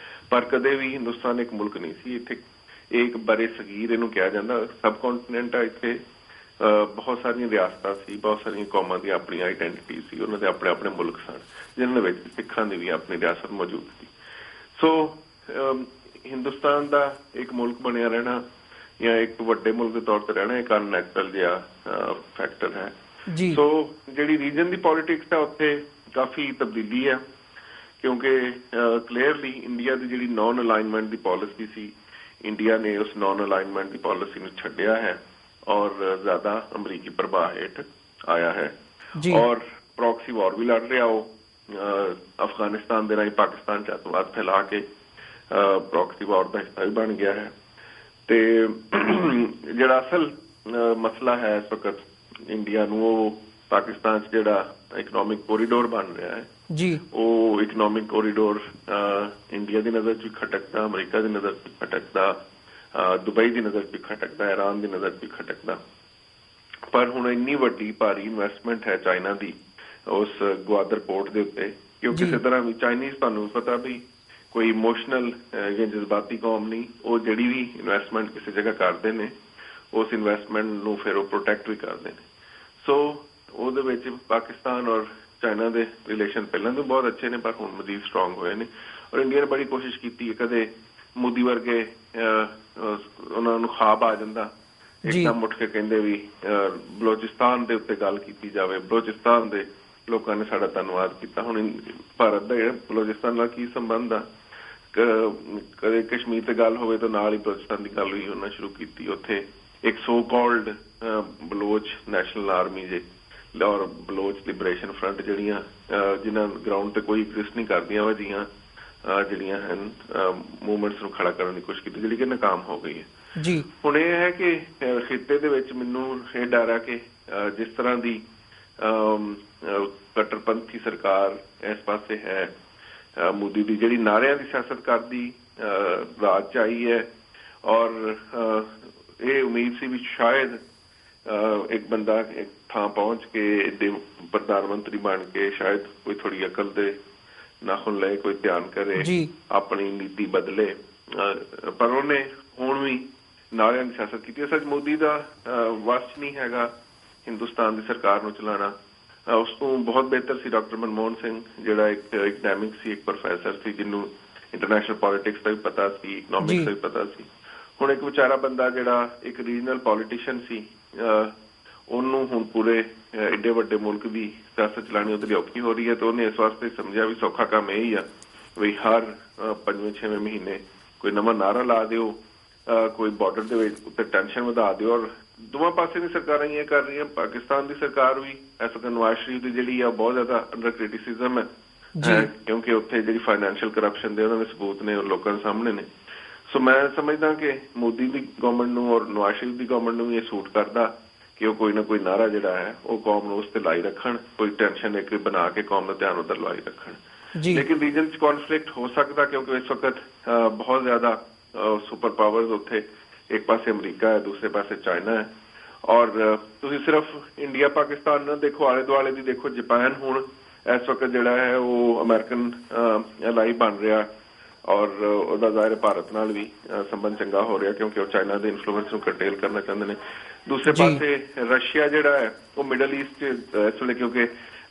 ਪਰ ਕਦੇ ਵੀ ਹਿੰਦੁਸਤਾਨ ਇੱਕ ਮੁਲਕ ਨਹੀਂ ਸੀ। ਇੱਥੇ ਇੱਕ ਬਰੇ ਸਗੀਰ ਇਹਨੂੰ ਕਿਹਾ ਜਾਂਦਾ, ਸਬ ਕੰਟੀਨੈਂਟ ਆ। ਇੱਥੇ ਬਹੁਤ ਸਾਰੀਆਂ ਰਿਆਸਤਾਂ ਸੀ, ਬਹੁਤ ਸਾਰੀਆਂ ਕੌਮਾਂ ਦੀ ਆਪਣੀ ਆਈਡੈਂਟਿਟੀ ਸੀ, ਉਹਨਾਂ ਦੇ ਆਪਣੇ ਆਪਣੇ ਮੁਲਕ ਸਨ ਜਿਨ੍ਹਾਂ ਦੇ ਵਿੱਚ ਸਿੱਖਾਂ ਦੀ ਵੀ ਆਪਣੀ ਰਿਆਸਤ ਮੌਜੂਦ ਸੀ। ਸੋ ਹਿੰਦੁਸਤਾਨ ਦਾ ਇੱਕ ਮੁਲਕ ਬਣਿਆ ਰਹਿਣਾ ਜਾਂ ਇੱਕ ਵੱਡੇ ਮੁਲਕ ਦੇ ਤੌਰ ਤੇ ਰਹਿਣਾ ਇੱਕ ਅਨਨੈਚੁਰਲ ਜਿਹਾ ਫੈਕਟਰ ਹੈ। ਸੋ ਜਿਹੜੀ ਰੀਜਨ ਦੀ ਪੋਲੀਟਿਕਸ ਹੈ ਉੱਥੇ ਕਾਫੀ ਤਬਦੀਲੀ ਹੈ ਕਿਉਂਕਿ ਕਲੀਅਰਲੀ ਇੰਡੀਆ ਦੀ ਜਿਹੜੀ ਨੌਨ ਅਲਾਈਨਮੈਂਟ ਦੀ ਪਾਲਿਸੀ ਸੀ, ਇੰਡੀਆ ਨੇ ਉਸ ਨੌਨ ਅਲਾਈਨਮੈਂਟ ਦੀ ਪਾਲਿਸੀ ਨੂੰ ਛੱਡਿਆ ਹੈ ਔਰ ਜ਼ਿਆਦਾ ਅਮਰੀਕੀ ਪ੍ਰਭਾਵ ਹੇਠ ਆਇਆ ਹੈ ਔਰ ਪ੍ਰੋਕਸੀ ਵਾਰ ਵੀ ਲੜ ਰਿਹਾ। ਉਹ ਅਫਗਾਨਿਸਤਾਨ ਦੇ ਰਾਹੀਂ ਪਾਕਿਸਤਾਨ 'ਚ ਅੱਤਵਾਦ ਫੈਲਾ ਕੇ ਪ੍ਰੋਕਸੀ ਵਾਰ ਦਾ ਹਿੱਸਾ ਵੀ ਬਣ ਗਿਆ ਹੈ। ਤੇ ਜਿਹੜਾ ਅਸਲ ਮਸਲਾ ਹੈ ਇਸ ਵਕਤ ਇੰਡੀਆ ਨੂੰ, ਉਹ ਪਾਕਿਸਤਾਨ 'ਚ ਜਿਹੜਾ ਇਕਨੋਮਿਕ ਕੋਰੀਡੋਰ ਬਣ ਰਿਹਾ ਹੈ ਉਹ ਇਕਨੋਮਿਕ ਕੋਰੀਡੋਰ ਇੰਡੀਆ ਦੀ ਨਜ਼ਰ 'ਚ ਵੀ ਖਟਕਦਾ, ਅਮਰੀਕਾ ਦੀ ਨਜ਼ਰ 'ਚ ਖਟਕਦਾ, ਦੁਬਈ ਦੀ ਨਜ਼ਰ 'ਚ ਖਟਕਦਾ, ਇਰਾਨ ਦੀ ਨਜ਼ਰ 'ਚ ਖਟਕਦਾ। ਪਰ ਹੁਣ ਇੰਨੀ ਵੱਡੀ ਭਾਰੀ ਇਨਵੈਸਟਮੈਂਟ ਹੈ ਚਾਈਨਾ ਦੀ ਉਸ ਗਵਾਦਰ ਪੋਰਟ ਦੇ ਉੱਤੇ ਕਿ ਉਹ ਕਿਸੇ ਤਰ੍ਹਾਂ ਵੀ ਚਾਈਨੀਜ਼, ਤੁਹਾਨੂੰ ਪਤਾ ਵੀ ਕੋਈ ਇਮੋਸ਼ਨਲ ਜਾਂ ਜਜ਼ਬਾਤੀ ਕੌਮ ਨਹੀਂ। ਉਹ ਜਿਹੜੀ ਵੀ ਇਨਵੈਸਟਮੈਂਟ ਕਿਸੇ ਜਗ੍ਹਾ ਕਰਦੇ ਨੇ ਉਸ ਇਨਵੈਸਟਮੈਂਟ ਨੂੰ ਫਿਰ ਉਹ ਪ੍ਰੋਟੈਕਟ ਵੀ ਕਰਦੇ ਨੇ। ਸੋ ਉਹਦੇ ਵਿੱਚ ਪਾਕਿਸਤਾਨ ਔਰ ਚਾਈਨਾ ਦੇ ਰਿਲੇਸ਼ਨ ਪਹਿਲਾਂ ਤੋਂ ਬਹੁਤ ਅੱਛੇ ਨੇ ਪਰ ਹੁਣ ਮਜ਼ੀਦ ਸਟਰੋਂਗ ਹੋਏ ਨੇ। ਔਰ ਇੰਡੀਆ ਨੇ ਬੜੀ ਕੋਸ਼ਿਸ਼ ਕੀਤੀ ਹੈ, ਕਦੇ ਮੋਦੀ ਵਰਗੇ ਉਹਨਾਂ ਨੂੰ ਖਾਬ ਆ ਜਾਂਦਾ ਇੱਕਦਮ ਉੱਠ ਕੇ ਕਹਿੰਦੇ ਵੀ ਬਲੋਚਿਸਤਾਨ ਦੇ ਉੱਤੇ ਗੱਲ ਕੀਤੀ ਜਾਵੇ, ਬਲੋਚਿਸਤਾਨ ਦੇ ਲੋਕਾਂ ਨੇ ਸਾਡਾ ਧੰਨਵਾਦ ਕੀਤਾ। ਹੁਣ ਭਾਰਤ ਦਾ ਜਿਹੜਾ ਬਲੋਚਿਸਤਾਨ ਨਾਲ ਕੀ ਸੰਬੰਧ ਆ? ਕਦੇ ਕਸ਼ਮੀਰ ਤੇ ਗੱਲ ਹੋਵੇ ਤਾਂ ਨਾਲ ਹੀ ਬਲੋਚਿਸਤਾਨ ਦੀ ਗੱਲ ਵੀ ਉਹਨਾਂ ਸ਼ੁਰੂ ਕੀਤੀ। ਉੱਥੇ ਇੱਕ so called Baloch national army ਜੇ ਔਰ ਬਲੋਚ ਲਿਬਰੇਸ਼ਨ ਫਰੰਟ ਜਿਹੜੀਆਂ ਜਿਨ੍ਹਾਂ ਗਰਾਊਂਡ ਤੇ ਕੋਈ ਐਗਜ਼ਿਸਟ ਨਹੀਂ ਕਰਦੀਆਂ ਉਹ ਜੀਆਂ ਜਿਹੜੀਆਂ ਹਨ ਮੂਵਮੈਂਟਸ ਨੂੰ ਖੜਾ ਕਰਨ ਦੀ ਕੋਸ਼ਿਸ਼ ਕੀਤੀ ਜਿਹੜੀ ਕਿ ਨਾਕਾਮ ਹੋ ਗਈ ਹੈ। ਹੁਣ ਇਹ ਹੈ ਕਿ ਖਿੱਤੇ ਦੇ ਵਿੱਚ ਮੈਨੂੰ ਇਹ ਡਰ ਹੈ ਕਿ ਜਿਸ ਤਰ੍ਹਾਂ ਦੀ ਕੱਟੜਪੰਥੀ ਸਰਕਾਰ ਇਸ ਪਾਸੇ ਹੈ, ਮੋਦੀ ਦੀ ਜਿਹੜੀ ਨਾਅਰਿਆਂ ਦੀ ਸਿਆਸਤ ਕਰਦੀ ਰਾਜ 'ਚ ਆਈ ਹੈ ਔਰ ਇਹ ਉਮੀਦ ਸੀ ਵੀ ਸ਼ਾਇਦ ਇੱਕ ਬੰਦਾ ਇੱਕ ਥਾਂ ਪਹੁੰਚ ਕੇ ਪ੍ਰਧਾਨ ਮੰਤਰੀ ਬਣ ਕੇ ਸ਼ਾਇਦ ਕੋਈ ਥੋੜੀ ਅਕਲ ਦੇ ਹੁਣ ਲਏ, ਕੋਈ ਧਿਆਨ ਕਰੇ, ਆਪਣੀ ਨੀਤੀ ਬਦਲੇ। ਪਰ ਉਹਨੇ ਹੁਣ ਵੀ ਨਾਰਿਆਂ ਦੀ ਸਿਆਸਤ ਕੀਤੀ। ਸੱਚ ਮੋਦੀ ਦਾ ਵੱਸ 'ਚ ਨਹੀਂ ਹੈਗਾ ਹਿੰਦੁਸਤਾਨ ਦੀ ਸਰਕਾਰ ਨੂੰ ਚਲਾਉਣਾ। ਉਸ ਤੋਂ ਬਹੁਤ ਬਿਹਤਰ ਸੀ ਡਾਕਟਰ ਮਨਮੋਹਨ ਸਿੰਘ, ਜਿਹੜਾ ਇੱਕ ਐਕਡੈਮਿਕ ਸੀ, ਇੱਕ ਪ੍ਰੋਫੈਸਰ ਸੀ, ਜਿਹਨੂੰ ਇੰਟਰਨੈਸ਼ਨਲ ਪੋਲੀਟਿਕਸ ਦਾ ਵੀ ਪਤਾ ਸੀ, ਇਕਨੋਮਿਕਸ ਦਾ ਵੀ ਪਤਾ ਸੀ। ਹੁਣ ਇੱਕ ਵਿਚਾਰਾ ਬੰਦਾ ਜਿਹੜਾ ਇੱਕ ਰੀਜਨਲ ਪੋਲੀਟੀਸ਼ੀਅਨ ਸੀ, ਉਹਨੂੰ ਹੁਣ ਪੂਰੇ ਏਡੇ ਵੱਡੇ ਮੁਲਕ ਦੀ ਸਿਆਸਤ ਚਲਾਉਣੀ ਉਹਦੇ ਲਈ ਔਖੀ ਹੋ ਰਹੀ ਹੈ। ਤੇ ਉਹਨੇ ਇਸ ਵਾਸਤੇ ਸਮਝਿਆ ਵੀ ਸੌਖਾ ਕੰਮ ਇਹ ਹੀ ਆ ਵੀ ਹਰ 5-6 ਮਹੀਨੇ ਕੋਈ ਨਵਾਂ ਨਾਅਰਾ ਲਾ ਦਿਓ, ਕੋਈ ਬਾਰਡਰ ਦੇ ਵਿੱਚ ਉੱਤੇ ਟੈਨਸ਼ਨ ਵਧਾ ਦਿਓ। ਔਰ ਦੋਵਾਂ ਪਾਸੇ ਦੀ ਸਰਕਾਰਾਂ ਇਹ ਕਰ ਰਹੀਆਂ। ਪਾਕਿਸਤਾਨ ਦੀ ਸਰਕਾਰ ਵੀ ਇਸ ਵਕਤ ਨਵਾਜ਼ ਸ਼ਰੀਫ ਦੀ ਜਿਹੜੀ ਆ ਬਹੁਤ ਜ਼ਿਆਦਾ ਅੰਡਰ ਕ੍ਰਿਟਿਸਿਜ਼ਮ ਹੈ, ਕਿਉਂਕਿ ਉੱਥੇ ਜਿਹੜੀ ਫਾਈਨੈਂਸ਼ੀਅਲ ਕਰਪਸ਼ਨ ਦੇ ਉਹਨਾਂ ਦੇ ਸਬੂਤ ਨੇ, ਉਹ ਲੋਕਾਂ ਦੇ ਸਾਹਮਣੇ ਨੇ। ਸੋ ਮੈਂ ਸਮਝਦਾ ਕਿ ਮੋਦੀ ਦੀ ਗਵਰਨਮੈਂਟ ਨੂੰ ਔਰ ਨਵਾਜ਼ ਸ਼ਰੀਫ ਦੀ ਗਵਰਨਮੈਂਟ ਨੂੰ ਇਹ ਸੂਟ ਕਰਦਾ ਕਿ ਉਹ ਕੋਈ ਨਾ ਕੋਈ ਨਾਅਰਾ ਜਿਹੜਾ ਹੈ ਉਹ ਕੌਮ ਨੂੰ ਉਸ ਤੇ ਲਾਈ ਰੱਖਣ, ਕੋਈ ਟੈਨਸ਼ਨ ਇੱਕ ਬਣਾ ਕੇ ਕੌਮ ਦਾ ਧਿਆਨ ਉੱਧਰ ਲਾਈ ਰੱਖਣ। ਲੇਕਿਨ ਰੀਜਨ 'ਚ ਕੌਨਫਲਿਕਟ ਹੋ ਸਕਦਾ, ਕਿਉਂਕਿ ਇਸ ਵਕਤ ਬਹੁਤ ਜ਼ਿਆਦਾ ਸੁਪਰ ਪਾਵਰਸ ਉੱਥੇ, ਇੱਕ ਪਾਸੇ ਅਮਰੀਕਾ ਹੈ, ਦੂਸਰੇ ਪਾਸੇ ਚਾਈਨਾ ਹੈ। ਔਰ ਤੁਸੀਂ ਸਿਰਫ ਇੰਡੀਆ ਪਾਕਿਸਤਾਨ ਨਾ ਦੇਖੋ, ਆਲੇ ਦੁਆਲੇ ਦੀ ਦੇਖੋ। ਜਾਪਾਨ ਹੁਣ ਇਸ ਵਕਤ ਜਿਹੜਾ ਹੈ ਉਹ ਅਮਰੀਕਨ ਅਲਾਈ ਬਣ ਰਿਹਾ, ਔਰ ਉਹਦਾ ਜ਼ਾਹਿਰ ਭਾਰਤ ਨਾਲ ਵੀ ਸੰਬੰਧ ਚੰਗਾ ਹੋ ਰਿਹਾ, ਕਿਉਂਕਿ ਉਹ ਚਾਈਨਾ ਦੇ ਇਨਫਲੂਐਂਸ ਨੂੰ ਕਰਟੇਲ ਕਰਨਾ ਚਾਹੁੰਦੇ ਨੇ। ਦੂਸਰੇ ਪਾਸੇ ਰਸ਼ੀਆ ਜਿਹੜਾ ਹੈ ਉਹ ਮਿਡਲ ਈਸਟ ਇਸ ਵੇਲੇ, ਕਿਉਂਕਿ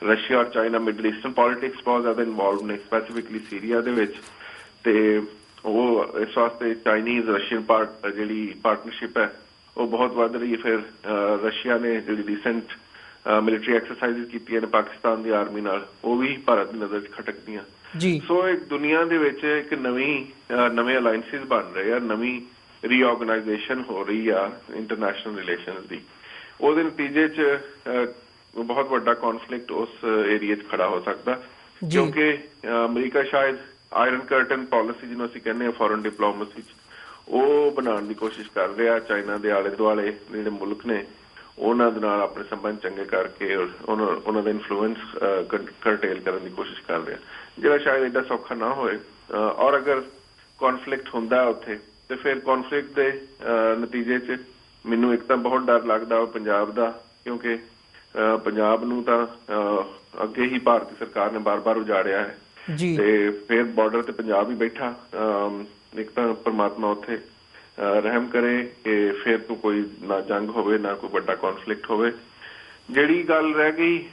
ਰਸ਼ੀਆ ਔਰ ਚਾਈਨਾ ਮਿਡਲ ਈਸਟਰਨ ਪੋਲੀਟਿਕਸ ਬਹੁਤ ਜ਼ਿਆਦਾ ਇਨਵੋਲਵ ਨੇ, ਸਪੈਸੀਫਿਕਲੀ ਸੀਰੀਆ ਦੇ ਵਿੱਚ। ਤੇ ਉਹ ਇਸ ਵਾਸਤੇ ਚਾਈਨੀਜ਼ ਰਸ਼ੀਅਨ ਜਿਹੜੀ ਪਾਰਟਨਰਸ਼ਿਪ ਹੈ ਉਹ ਬਹੁਤ ਵੱਧ ਰਹੀ ਹੈ। ਫਿਰ ਰਸ਼ੀਆ ਨੇ ਜਿਹੜੀ ਰੀਸੈਂਟ ਮਿਲਟਰੀ ਐਕਸਰਸਾਈਜ਼ ਕੀਤੀਆਂ ਨੇ ਪਾਕਿਸਤਾਨ ਦੀ ਆਰਮੀ ਨਾਲ, ਉਹ ਵੀ ਭਾਰਤ ਦੀ ਨਜ਼ਰ 'ਚ ਖਟਕਦੀਆਂ। ਸੋ ਇੱਕ ਦੁਨੀਆ ਦੇ ਵਿੱਚ ਇੱਕ ਨਵੇਂ ਅਲਾਇੰਸਿਸ ਬਣ ਰਹੇ ਆ, ਨਵੀਂ ਰੀਆਰਗਨਾਈਜੇਸ਼ਨ ਹੋ ਰਹੀ ਆ ਇੰਟਰਨੈਸ਼ਨਲ ਰਿਲੇਸ਼ਨਸ ਦੀ। ਉਹਦੇ ਨਤੀਜੇ 'ਚ ਬਹੁਤ ਵੱਡਾ ਕੌਨਫਲਿਕਟ ਉਸ ਏਰੀਏ 'ਚ ਖੜਾ ਹੋ ਸਕਦਾ, ਕਿਉਂਕਿ ਅਮਰੀਕਾ ਸ਼ਾਇਦ ਆਇਰਨ ਕਰਟਨ ਪਾਲਿਸੀ, ਜਿਹਨੂੰ ਅਸੀਂ ਕਹਿੰਦੇ ਹਾਂ ਫੋਰਨ ਡਿਪਲੋਮੇਸੀ 'ਚ, ਉਹ ਬਣਾਉਣ ਦੀ ਕੋਸ਼ਿਸ਼ ਕਰ ਰਿਹਾ। ਚਾਈਨਾ ਦੇ ਆਲੇ ਦੁਆਲੇ ਜਿਹੜੇ ਮੁਲਕ ਨੇ ਉਹਨਾਂ ਦੇ ਨਾਲ ਆਪਣੇ ਸੰਬੰਧ ਚੰਗੇ ਕਰਕੇ ਉਹਨਾਂ ਦਾ ਇਨਫਲੂਐਂਸ ਕਰਟੇਲ ਕਰਨ ਦੀ ਕੋਸ਼ਿਸ਼ ਕਰ ਰਿਹਾ, ਜਿਹੜਾ ਸ਼ਾਇਦ ਏਡਾ ਸੌਖਾ ਨਾ ਹੋਏ। ਔਰ ਅਗਰ ਕੌਨਫਲਿਕਟ ਹੁੰਦਾ ਉੱਥੇ, ਤੇ ਫਿਰ ਕੌਨਫਲਿਕਟ ਦੇ ਨਤੀਜੇ 'ਚ ਮੈਨੂੰ ਇੱਕ ਤਾਂ ਬਹੁਤ ਡਰ ਲੱਗਦਾ ਪੰਜਾਬ ਦਾ, ਕਿਉਂਕਿ ਪੰਜਾਬ ਨੂੰ ਤਾਂ ਅੱਗੇ ਹੀ ਭਾਰਤੀ ਸਰਕਾਰ ਨੇ ਬਾਰ-ਬਾਰ ਉਜਾੜਿਆ ਹੈ, ਤੇ ਫਿਰ ਬਾਰਡਰ ਤੇ ਪੰਜਾਬ ਹੀ ਬੈਠਾ। ਇੱਕ ਤਾਂ ਪਰਮਾਤਮਾ ਉੱਥੇ ਰਹਿਮ ਕਰੇ ਕਿ ਫਿਰ ਤੋਂ ਕੋਈ ਨਾ ਜੰਗ ਹੋਵੇ, ਨਾ ਕੋਈ ਵੱਡਾ ਕੌਨਫਲਿਕਟ ਹੋਵੇ। ਜਿਹੜੀ ਗੱਲ ਰਹਿ ਗਈ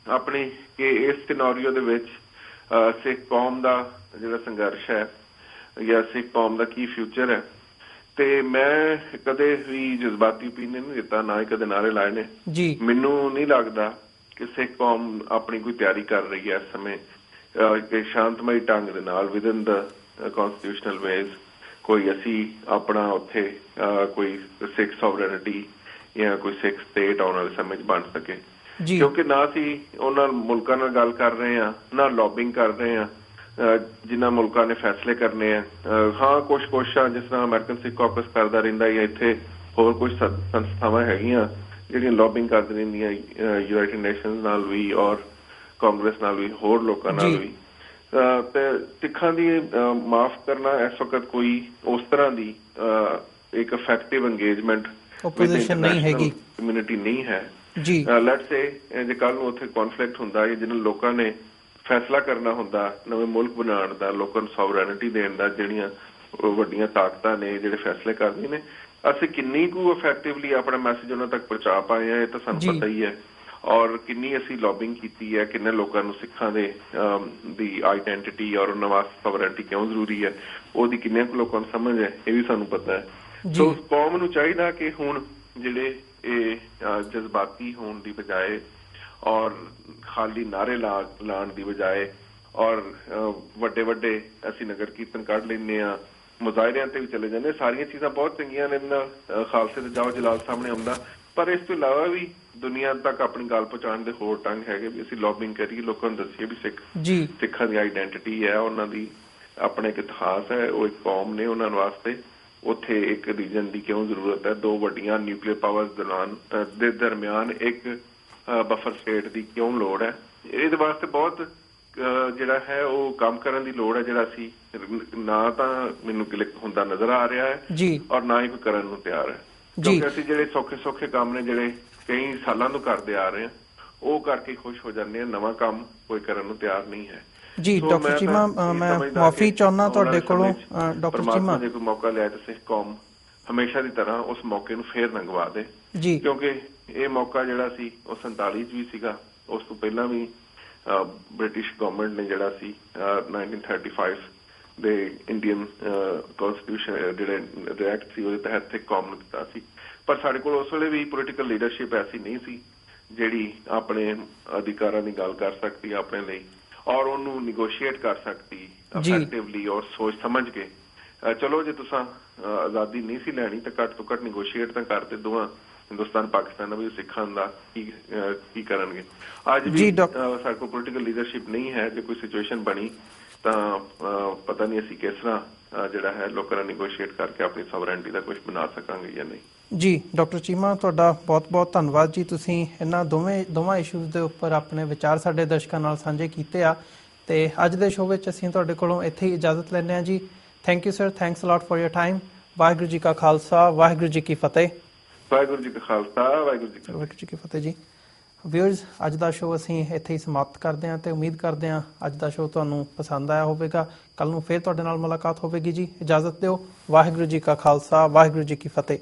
ਆਪਣੀ ਕਿ ਇਸ ਸਿਨੈਰੀਓ ਦੇ ਵਿੱਚ ਸਿੱਖ ਕੌਮ ਦਾ ਜਿਹੜਾ ਸੰਘਰਸ਼ ਹੈ ਜਾਂ ਸਿੱਖ ਕੌਮ ਦਾ ਕੀ ਫਿਊਚਰ ਹੈ, ਤੇ ਮੈਂ ਕਦੇ ਵੀ ਜਜ਼ਬਾਤੀ ਓਪੀਨੀਅਨ ਨਹੀਂ ਦਿੱਤਾ, ਨਾ ਹੀ ਕਦੇ ਨਾਅਰੇ ਲਾਏ ਨੇ। ਮੈਨੂੰ ਨਹੀਂ ਲੱਗਦਾ ਕਿ ਸਿੱਖ ਕੌਮ ਆਪਣੀ ਕੋਈ ਤਿਆਰੀ ਕਰ ਰਹੀ ਹੈ ਇਸ ਸਮੇਂ ਕਿ ਸ਼ਾਂਤਮਈ ਢੰਗ ਦੇ ਨਾਲ ਵਿਦਨ ਦਾ ਕਨਸਟੀਟਿਊਸ਼ਨਲ ਵੇਜ਼ ਕੋਈ ਅਸੀਂ ਆਪਣਾ ਉੱਥੇ ਕੋਈ ਸਿੱਖ ਸੋਵਰਨਿਟੀ ਜਾਂ ਕੋਈ ਸਿੱਖ ਸਟੇਟ ਆਉਣ ਵਾਲੇ ਸਮੇਂ 'ਚ ਬਣ ਸਕੇ। ਕਿਉਂਕਿ ਨਾ ਅਸੀਂ ਉਹਨਾਂ ਮੁਲਕਾਂ ਨਾਲ ਗੱਲ ਕਰ ਰਹੇ ਹਾਂ, ਨਾ ਲੌਬਿੰਗ ਕਰ ਰਹੇ ਹਾਂ ਜਿਨ੍ਹਾਂ ਮੁਲਕਾਂ ਨੇ ਫੈਸਲੇ ਕਰਨੇ ਆ। ਹਾਂ, ਕੁਛ ਕੋਸ਼ਿਸ਼ਾਂ ਜਿਸ ਤਰ੍ਹਾਂ ਅਮਰੀਕਨ ਸਿੱਖ ਕਾਕਸ ਕਰਦਾ ਰਹਿੰਦਾ, ਜਾਂ ਇੱਥੇ ਹੋਰ ਕੁਝ ਸੰਸਥਾਵਾਂ ਹੈਗੀਆਂ ਜਿਹੜੀਆਂ ਲੌਬਿੰਗ ਕਰਦੀ ਰਹਿੰਦੀਆਂ, ਯੂਨਾਈਟਿਡ ਨੇਸ਼ਨਸ ਨਾਲ ਵੀ ਔਰ ਕਾਂਗਰਸ ਨਾਲ ਵੀ, ਹੋਰ ਲੋਕਾਂ ਨਾਲ ਵੀ। ਤੇ ਸਿੱਖਾਂ ਦੀ ਮਾਫ ਕਰਨਾ ਇਸ ਵਕਤ ਕੋਈ ਉਸ ਤਰ੍ਹਾਂ ਦੀ ਇੱਕ ਇਫੈਕਟਿਵ ਇੰਗੇਜਮੈਂਟ ਕਮਿਊਨਿਟੀ ਨਹੀਂ ਹੈ। ਲੈਟਸ ਸੇ ਜੇ ਕੱਲ ਨੂੰ ਉੱਥੇ ਕੌਨਫਲਿਕਟ ਹੁੰਦਾ, ਜਿਹਨਾਂ ਲੋਕਾਂ ਨੇ ਫੈਸਲਾ ਕਰਨਾ ਹੁੰਦਾ ਨਵੇਂ ਮੁਲਕ ਬਣਾਉਣ ਦਾ, ਲੋਕਾਂ ਨੂੰ ਸੋਵਰਨਿਟੀ ਦੇਣ ਦਾ, ਜਿਹੜੀਆਂ ਵੱਡੀਆਂ ਤਾਕਤਾਂ ਨੇ ਜਿਹੜੇ ਫੈਸਲੇ ਕਰਦੀਆਂ ਨੇ, ਅਸੀਂ ਕਿੰਨੀ ਕੁ ਇਫੈਕਟਿਵਲੀ ਆਪਣਾ ਮੈਸੇਜ ਉਹਨਾਂ ਤੱਕ ਪਹੁੰਚਾ ਪਾਏ ਆ ਇਹ ਤਾਂ ਸਾਨੂੰ ਪਤਾ ਹੀ ਹੈ। ਔਰ ਕਿੰਨੀ ਅਸੀਂ ਲੌਬਿੰਗ ਕੀਤੀ ਹੈ, ਕਿੰਨੇ ਲੋਕਾਂ ਨੂੰ ਸਿੱਖਾਂ ਦੀ ਆਈਡੈਂਟਿਟੀ ਔਰ ਉਹਨਾਂ ਵਾਸਤੇ ਸੋਵਰਨਿਟੀ ਕਿਉਂ ਜ਼ਰੂਰੀ ਹੈ, ਉਹਦੀ ਕਿੰਨੇ ਕੁ ਲੋਕਾਂ ਨੂੰ ਸਮਝ ਹੈ, ਇਹ ਵੀ ਸਾਨੂੰ ਪਤਾ ਹੈ। ਸੋ ਉਸ ਕੌਮ ਨੂੰ ਚਾਹੀਦਾ ਕਿ ਹੁਣ ਜਿਹੜੇ ਇਹ ਜਜ਼ਬਾਤੀ ਹੋਣ ਦੀ ਬਜਾਏ ਔਰ ਖਾਲੀ ਨਾਅਰੇ ਲਾਉਣ ਦੀ ਬਜਾਏ ਔਰ ਵੱਡੇ ਵੱਡੇ ਅਸੀਂ ਨਗਰ ਕੀਰਤਨ ਕੱਢ ਲੈਂਦੇ ਹਾਂ, ਮੁਜ਼ਾਹਰਿਆਂ ਤੇ ਵੀ ਚਲੇ ਜਾਂਦੇ, ਸਾਰੀਆਂ ਚੀਜ਼ਾਂ ਬਹੁਤ ਚੰਗੀਆਂ ਨੇ, ਇਹਨਾਂ ਖਾਲਸੇ ਤੇ ਜਾਓ ਜਲਾਲ ਸਾਹਮਣੇ ਆਉਂਦਾ। ਪਰ ਇਸ ਤੋਂ ਇਲਾਵਾ ਵੀ ਦੁਨੀਆ ਤੱਕ ਆਪਣੀ ਗੱਲ ਪਹੁੰਚਾਉਣ ਦੇ ਹੋਰ ਢੰਗ ਹੈਗੇ ਵੀ ਅਸੀਂ ਲੌਬਿੰਗ ਕਰੀਏ, ਲੋਕਾਂ ਨੂੰ ਦੱਸੀਏ ਵੀ ਸਿੱਖਾਂ ਦੀ ਆਈਡੈਂਟਿਟੀ ਹੈ, ਉਹਨਾਂ ਦੀ ਆਪਣਾ ਇੱਕ ਇਤਿਹਾਸ ਹੈ, ਉਹ ਇੱਕ ਕੌਮ ਨੇ, ਉਹਨਾਂ ਵਾਸਤੇ ਉੱਥੇ ਇੱਕ ਰੀਜਨ ਦੀ ਕਿਉਂ ਜ਼ਰੂਰਤ ਹੈ, ਦੋ ਵੱਡੀਆਂ ਨਿਊਕਲੀਅਰ ਪਾਵਰਸ ਦੇ ਦਰਮਿਆਨ ਇੱਕ ਬਫਰ ਸਟੇਟ ਦੀ ਕਿਉਂ ਲੋੜ ਹੈ। ਇਹਦੇ ਵਾਸਤੇ ਬਹੁਤ ਜਿਹੜਾ ਹੈ ਉਹ ਕੰਮ ਕਰਨ ਦੀ ਲੋੜ ਹੈ, ਜਿਹੜਾ ਅਸੀਂ ਨਾ ਤਾਂ ਮੈਨੂੰ ਹੁੰਦਾ ਨਜ਼ਰ ਆ ਰਿਹਾ ਹੈ ਔਰ ਨਾ ਹੀ ਕੋਈ ਕਰਨ ਨੂੰ ਤਿਆਰ ਹੈ। ਕਿਉਂਕਿ ਅਸੀਂ ਜਿਹੜੇ ਸੌਖੇ ਕੰਮ ਨੇ ਜਿਹੜੇ ਕਈ ਸਾਲਾਂ ਤੋਂ ਕਰਦੇ ਆ ਰਹੇ ਹਾਂ, ਉਹ ਕਰਕੇ ਖੁਸ਼ ਹੋ ਜਾਂਦੇ ਹਾਂ, ਨਵਾਂ ਕੰਮ ਕੋਈ ਕਰਨ ਨੂੰ ਤਿਆਰ ਨਹੀਂ ਹੈ। ਜੀ ਡਾਕਟਰ ਚੀਮਾ ਮੈਂ ਮਾਫੀ ਚਾਹੁੰਦਾ ਤੁਹਾਡੇ ਕੋਲੋਂ ਡਾਕਟਰ ਚੀਮਾ ਜੇ ਕੋਈ ਮੌਕਾ ਲਿਆ ਤਾਂ ਸਿੱਖ ਕੌਮ ਹਮੇਸ਼ਾ ਦੀ ਤਰ੍ਹਾਂ ਉਸ ਮੌਕੇ ਨੂੰ ਫੇਰ ਲੰਘਵਾ ਦੇ ਜੀ, ਕਿਉਂਕਿ ਇਹ ਮੌਕਾ ਜਿਹੜਾ ਸੀ ਉਹ 47 ਚ ਵੀ ਸੀਗਾ, ਉਸ ਤੋਂ ਪਹਿਲਾਂ ਵੀ ਬ੍ਰਿਟਿਸ਼ ਗਵਰਨਮੈਂਟ ਨੇ ਜਿਹੜਾ ਸੀ 1935 ਦੇ ਇੰਡੀਅਨ ਕਨਸਟੀਟਿਊਸ਼ਨ ਜਿਹੜੇ ਐਕਟ ਸੀ ਉਹਦੇ ਤਹਿਤ ਸਿੱਖ ਕੌਮ ਨੂੰ ਦਿੱਤਾ ਸੀ। ਪਰ ਸਾਡੇ ਕੋਲ ਉਸ ਵੇਲੇ ਵੀ ਪੋਲੀਟੀਕਲ ਲੀਡਰਸ਼ਿਪ ਐਸੀ ਨਹੀਂ ਸੀ ਜਿਹੜੀ ਆਪਣੇ ਅਧਿਕਾਰਾਂ ਦੀ ਗੱਲ ਕਰ ਸਕਦੀ ਆਪਣੇ ਲਈ ਔਰ ਉਹਨੂੰ ਨਿਗੋਸ਼ੀਏਟ ਕਰ ਸਕਦੀ ਇਫੈਕਟਿਵਲੀ ਔਰ ਸੋਚ ਸਮਝ ਕੇ। ਚਲੋ ਜੇ ਤੁਸੀਂ ਆਜ਼ਾਦੀ ਨਹੀਂ ਸੀ ਲੈਣੀ ਤਾਂ ਘੱਟ ਤੋਂ ਘੱਟ ਨਿਗੋਸ਼ੀਏਟ ਤਾਂ ਕਰਦੇ, ਦੋਵਾਂ ਹਿੰਦੁਸਤਾਨ ਪਾਕਿਸਤਾਨ ਦਾ ਵੀ ਸਿੱਖਾਂ ਦਾ ਕੀ ਕਰਨਗੇ। ਅੱਜ ਵੀ ਸਾਡੇ ਕੋਲ ਪੋਲੀਟੀਕਲ ਲੀਡਰਸ਼ਿਪ ਨਹੀਂ ਹੈ। ਜੇ ਕੋਈ ਸਿਚੁਏਸ਼ਨ ਬਣੀ ਤਾਂ ਪਤਾ ਨਹੀਂ ਅਸੀਂ ਕਿਸ ਤਰ੍ਹਾਂ ਜਿਹੜਾ ਹੈ ਲੋਕਾਂ ਨਾਲ ਨਿਗੋਸ਼ੀਏਟ ਕਰਕੇ ਆਪਣੀ ਸੋਵਰੈਂਟੀ ਦਾ ਕੁਝ ਬਣਾ ਸਕਾਂਗੇ ਜਾਂ ਨਹੀਂ। ਜੀ ਡਾਕਟਰ ਚੀਮਾ ਤੁਹਾਡਾ ਬਹੁਤ-ਬਹੁਤ ਧੰਨਵਾਦ ਜੀ, ਤੁਸੀਂ ਇਹਨਾਂ ਦੋਵਾਂ ਇਸ਼ੂਜ਼ ਦੇ ਉੱਪਰ ਆਪਣੇ ਵਿਚਾਰ ਸਾਡੇ ਦਰਸ਼ਕਾਂ ਨਾਲ ਸਾਂਝੇ ਕੀਤੇ ਆ ਤੇ ਅੱਜ ਦੇ ਸ਼ੋਅ ਵਿੱਚ ਅਸੀਂ ਤੁਹਾਡੇ ਕੋਲੋਂ ਇੱਥੇ ਹੀ ਇਜਾਜ਼ਤ ਲੈਂਦੇ ਹਾਂ ਜੀ। Thank you sir, thanks a lot for your time. Waheguru ji ਕਾ ਖਾਲਸਾ, ਵਾਹਿਗੁਰੂ ਜੀ ਕੀ ਫਤਿਹ। ਵਾਹਿਗੁਰੂ ਜੀ ਕਾ ਖਾਲਸਾ, ਵਾਹਿਗੁਰੂ ਜੀ ਕੀ ਫਤਿਹ ਜੀ। ਵਿਊਅਰਸ, ਅੱਜ ਦਾ ਸ਼ੋਅ ਅਸੀਂ ਇੱਥੇ ਹੀ ਸਮਾਪਤ ਕਰਦੇ ਹਾਂ ਤੇ ਉਮੀਦ ਕਰਦੇ ਹਾਂ ਅੱਜ ਦਾ ਸ਼ੋਅ ਤੁਹਾਨੂੰ ਪਸੰਦ ਆਇਆ ਹੋਵੇਗਾ। ਕੱਲ ਨੂੰ ਫੇਰ ਤੁਹਾਡੇ ਨਾਲ ਮੁਲਾਕਾਤ ਹੋਵੇਗੀ ਜੀ। ਇਜਾਜ਼ਤ ਦਿਓ। ਵਾਹਿਗੁਰੂ ਜੀ ਕਾ ਖਾਲਸਾ, ਵਾਹਿਗੁਰੂ ਜੀ ਕੀ ਫਤਿਹ।